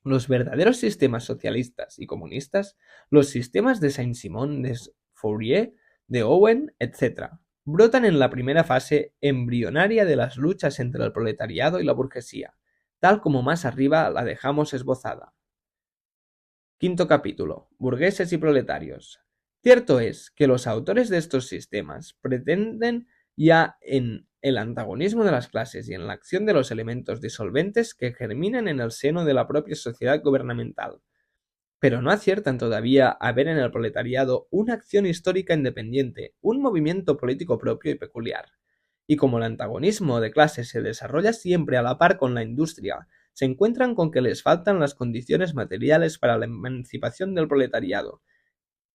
Los verdaderos sistemas socialistas y comunistas, los sistemas de Saint-Simon, de Fourier, de Owen, etc., brotan en la primera fase embrionaria de las luchas entre el proletariado y la burguesía, tal como más arriba la dejamos esbozada. Quinto capítulo. Burgueses y proletarios. Cierto es que los autores de estos sistemas pretenden ya en el antagonismo de las clases y en la acción de los elementos disolventes que germinan en el seno de la propia sociedad gubernamental, pero no aciertan todavía a ver en el proletariado una acción histórica independiente, un movimiento político propio y peculiar. Y como el antagonismo de clases se desarrolla siempre a la par con la industria, se encuentran con que les faltan las condiciones materiales para la emancipación del proletariado,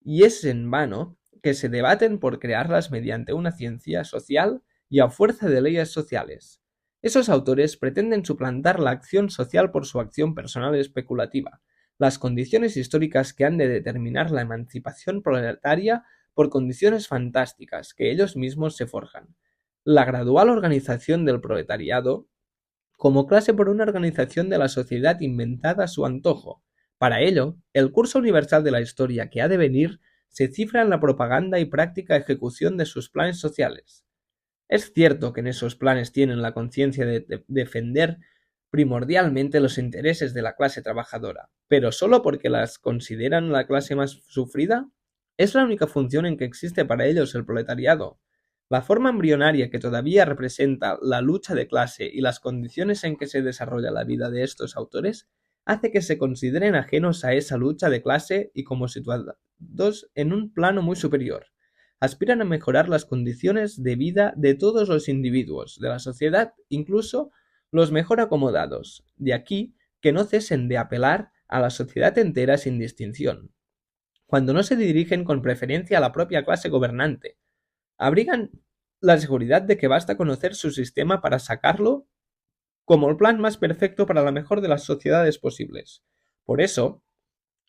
y es en vano que se debaten por crearlas mediante una ciencia social y a fuerza de leyes sociales. Esos autores pretenden suplantar la acción social por su acción personal especulativa, las condiciones históricas que han de determinar la emancipación proletaria por condiciones fantásticas que ellos mismos se forjan. La gradual organización del proletariado como clase por una organización de la sociedad inventada a su antojo. Para ello, el curso universal de la historia que ha de venir se cifra en la propaganda y práctica ejecución de sus planes sociales. Es cierto que en esos planes tienen la conciencia de defender primordialmente los intereses de la clase trabajadora, pero solo porque las consideran la clase más sufrida. Es la única función en que existe para ellos el proletariado. La forma embrionaria que todavía representa la lucha de clase y las condiciones en que se desarrolla la vida de estos autores hace que se consideren ajenos a esa lucha de clase y como situados en un plano muy superior. Aspiran a mejorar las condiciones de vida de todos los individuos de la sociedad, incluso los mejor acomodados. De aquí que no cesen de apelar a la sociedad entera sin distinción. Cuando no se dirigen con preferencia a la propia clase gobernante, abrigan la seguridad de que basta conocer su sistema para sacarlo como el plan más perfecto para la mejor de las sociedades posibles. Por eso,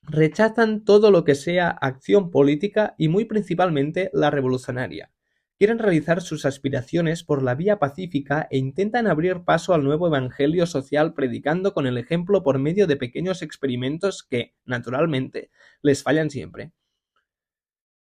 rechazan todo lo que sea acción política y muy principalmente la revolucionaria. Quieren realizar sus aspiraciones por la vía pacífica e intentan abrir paso al nuevo evangelio social predicando con el ejemplo por medio de pequeños experimentos que, naturalmente, les fallan siempre.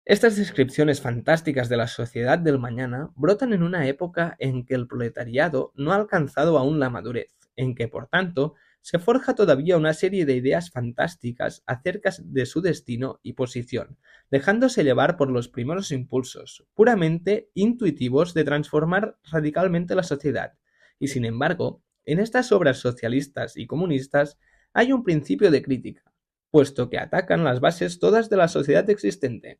Estas descripciones fantásticas de la sociedad del mañana brotan en una época en que el proletariado no ha alcanzado aún la madurez, en que, por tanto, se forja todavía una serie de ideas fantásticas acerca de su destino y posición, dejándose llevar por los primeros impulsos, puramente intuitivos, de transformar radicalmente la sociedad. Y sin embargo, en estas obras socialistas y comunistas hay un principio de crítica, puesto que atacan las bases todas de la sociedad existente.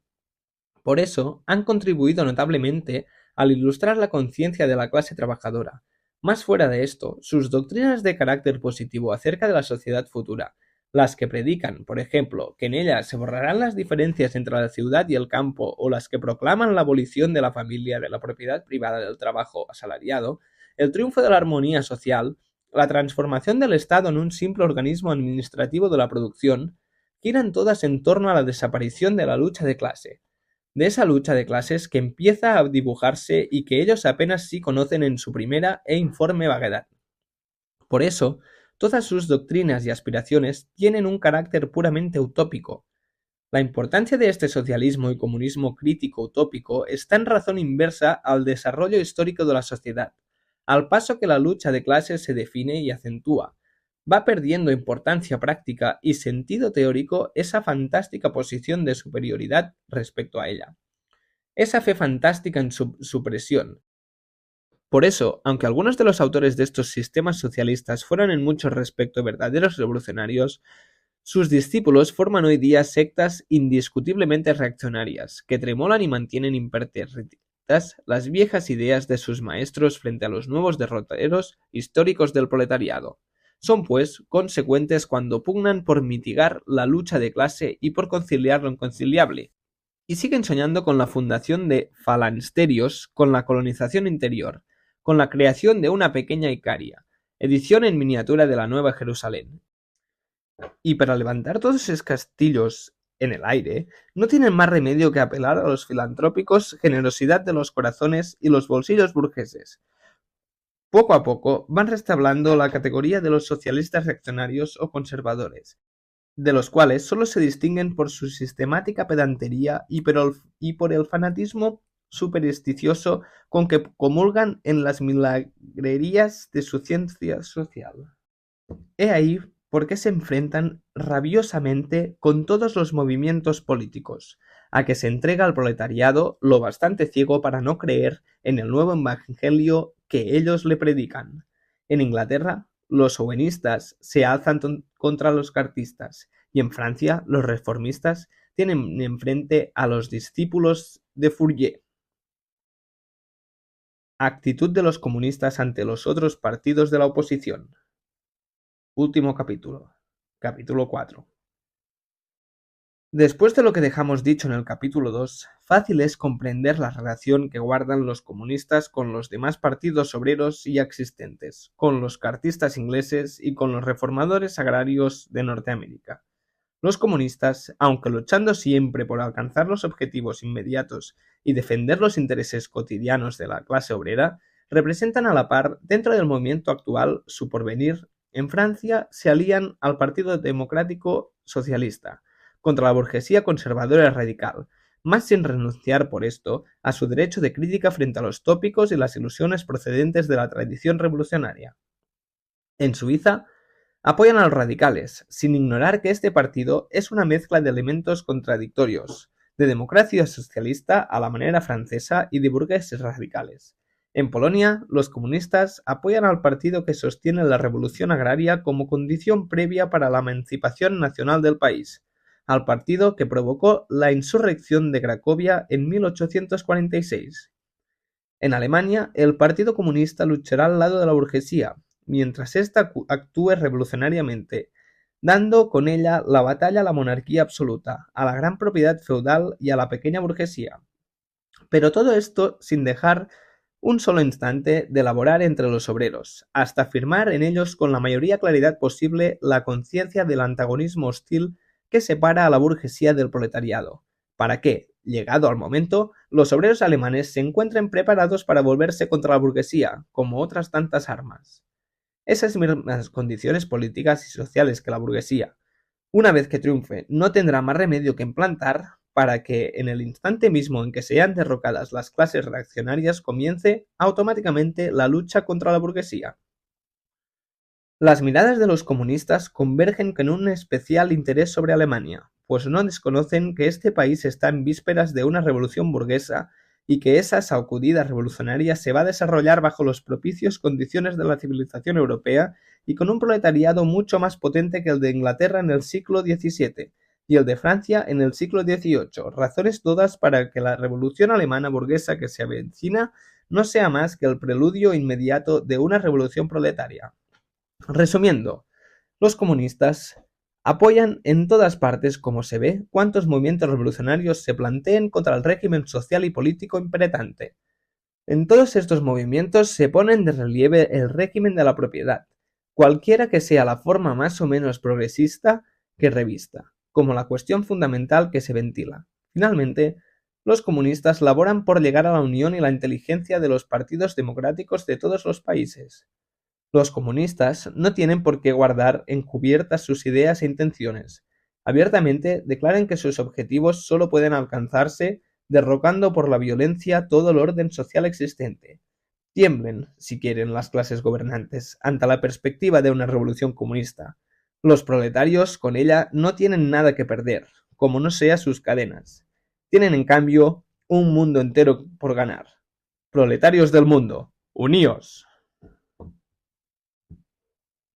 Por eso, han contribuido notablemente al ilustrar la conciencia de la clase trabajadora. Más fuera de esto, sus doctrinas de carácter positivo acerca de la sociedad futura, las que predican, por ejemplo, que en ella se borrarán las diferencias entre la ciudad y el campo, o las que proclaman la abolición de la familia, de la propiedad privada, del trabajo asalariado, el triunfo de la armonía social, la transformación del Estado en un simple organismo administrativo de la producción, giran todas en torno a la desaparición de la lucha de clase, de esa lucha de clases que empieza a dibujarse y que ellos apenas sí conocen en su primera e informe vaguedad. Por eso, todas sus doctrinas y aspiraciones tienen un carácter puramente utópico. La importancia de este socialismo y comunismo crítico utópico está en razón inversa al desarrollo histórico de la sociedad, al paso que la lucha de clases se define y acentúa. Va perdiendo importancia práctica y sentido teórico esa fantástica posición de superioridad respecto a ella. Esa fe fantástica en su supresión. Por eso, aunque algunos de los autores de estos sistemas socialistas fueran en mucho respecto verdaderos revolucionarios, sus discípulos forman hoy día sectas indiscutiblemente reaccionarias, que tremolan y mantienen impertérritas las viejas ideas de sus maestros frente a los nuevos derroteros históricos del proletariado. Son, pues, consecuentes cuando pugnan por mitigar la lucha de clase y por conciliar lo inconciliable, y siguen soñando con la fundación de falansterios, con la colonización interior, con la creación de una pequeña Icaria, edición en miniatura de la Nueva Jerusalén. Y para levantar todos esos castillos en el aire, no tienen más remedio que apelar a los filantrópicos, generosidad de los corazones y los bolsillos burgueses. Poco a poco van restablando la categoría de los socialistas reaccionarios o conservadores, de los cuales solo se distinguen por su sistemática pedantería y por el fanatismo supersticioso con que comulgan en las milagrerías de su ciencia social. He ahí por qué se enfrentan rabiosamente con todos los movimientos políticos, a que se entrega al proletariado lo bastante ciego para no creer en el nuevo evangelio que ellos le predican. En Inglaterra, los owenistas se alzan contra los cartistas, y en Francia los reformistas tienen enfrente a los discípulos de Fourier. Actitud de los comunistas ante los otros partidos de la oposición. Último capítulo. Capítulo 4. Después de lo que dejamos dicho en el capítulo 2, fácil es comprender la relación que guardan los comunistas con los demás partidos obreros ya existentes, con los cartistas ingleses y con los reformadores agrarios de Norteamérica. Los comunistas, aunque luchando siempre por alcanzar los objetivos inmediatos y defender los intereses cotidianos de la clase obrera, representan a la par, dentro del movimiento actual, su porvenir. En Francia se alían al Partido Democrático Socialista, contra la burguesía conservadora y radical, más sin renunciar por esto a su derecho de crítica frente a los tópicos y las ilusiones procedentes de la tradición revolucionaria. En Suiza, apoyan a los radicales, sin ignorar que este partido es una mezcla de elementos contradictorios, de democracia socialista a la manera francesa y de burgueses radicales. En Polonia, los comunistas apoyan al partido que sostiene la revolución agraria como condición previa para la emancipación nacional del país, al partido que provocó la insurrección de Cracovia en 1846. En Alemania, el Partido Comunista luchará al lado de la burguesía, mientras ésta actúe revolucionariamente, dando con ella la batalla a la monarquía absoluta, a la gran propiedad feudal y a la pequeña burguesía. Pero todo esto sin dejar un solo instante de laborar entre los obreros, hasta afirmar en ellos con la mayor claridad posible la conciencia del antagonismo hostil que separa a la burguesía del proletariado, para que, llegado al momento, los obreros alemanes se encuentren preparados para volverse contra la burguesía, como otras tantas armas. Esas mismas condiciones políticas y sociales que la burguesía, una vez que triunfe, no tendrá más remedio que implantar para que en el instante mismo en que sean derrocadas las clases reaccionarias comience automáticamente la lucha contra la burguesía. Las miradas de los comunistas convergen con un especial interés sobre Alemania, pues no desconocen que este país está en vísperas de una revolución burguesa y que esa sacudida revolucionaria se va a desarrollar bajo las propicias condiciones de la civilización europea y con un proletariado mucho más potente que el de Inglaterra en el siglo XVII y el de Francia en el siglo XVIII, razones todas para que la revolución alemana burguesa que se avecina no sea más que el preludio inmediato de una revolución proletaria. Resumiendo, los comunistas apoyan en todas partes, como se ve, cuantos movimientos revolucionarios se planteen contra el régimen social y político imperante. En todos estos movimientos se ponen de relieve el régimen de la propiedad, cualquiera que sea la forma más o menos progresista que revista, como la cuestión fundamental que se ventila. Finalmente, los comunistas laboran por llegar a la unión y la inteligencia de los partidos democráticos de todos los países. Los comunistas no tienen por qué guardar encubiertas sus ideas e intenciones. Abiertamente declaran que sus objetivos solo pueden alcanzarse derrocando por la violencia todo el orden social existente. Tiemblen, si quieren, las clases gobernantes ante la perspectiva de una revolución comunista. Los proletarios, con ella, no tienen nada que perder, como no sea sus cadenas. Tienen, en cambio, un mundo entero por ganar. Proletarios del mundo, uníos.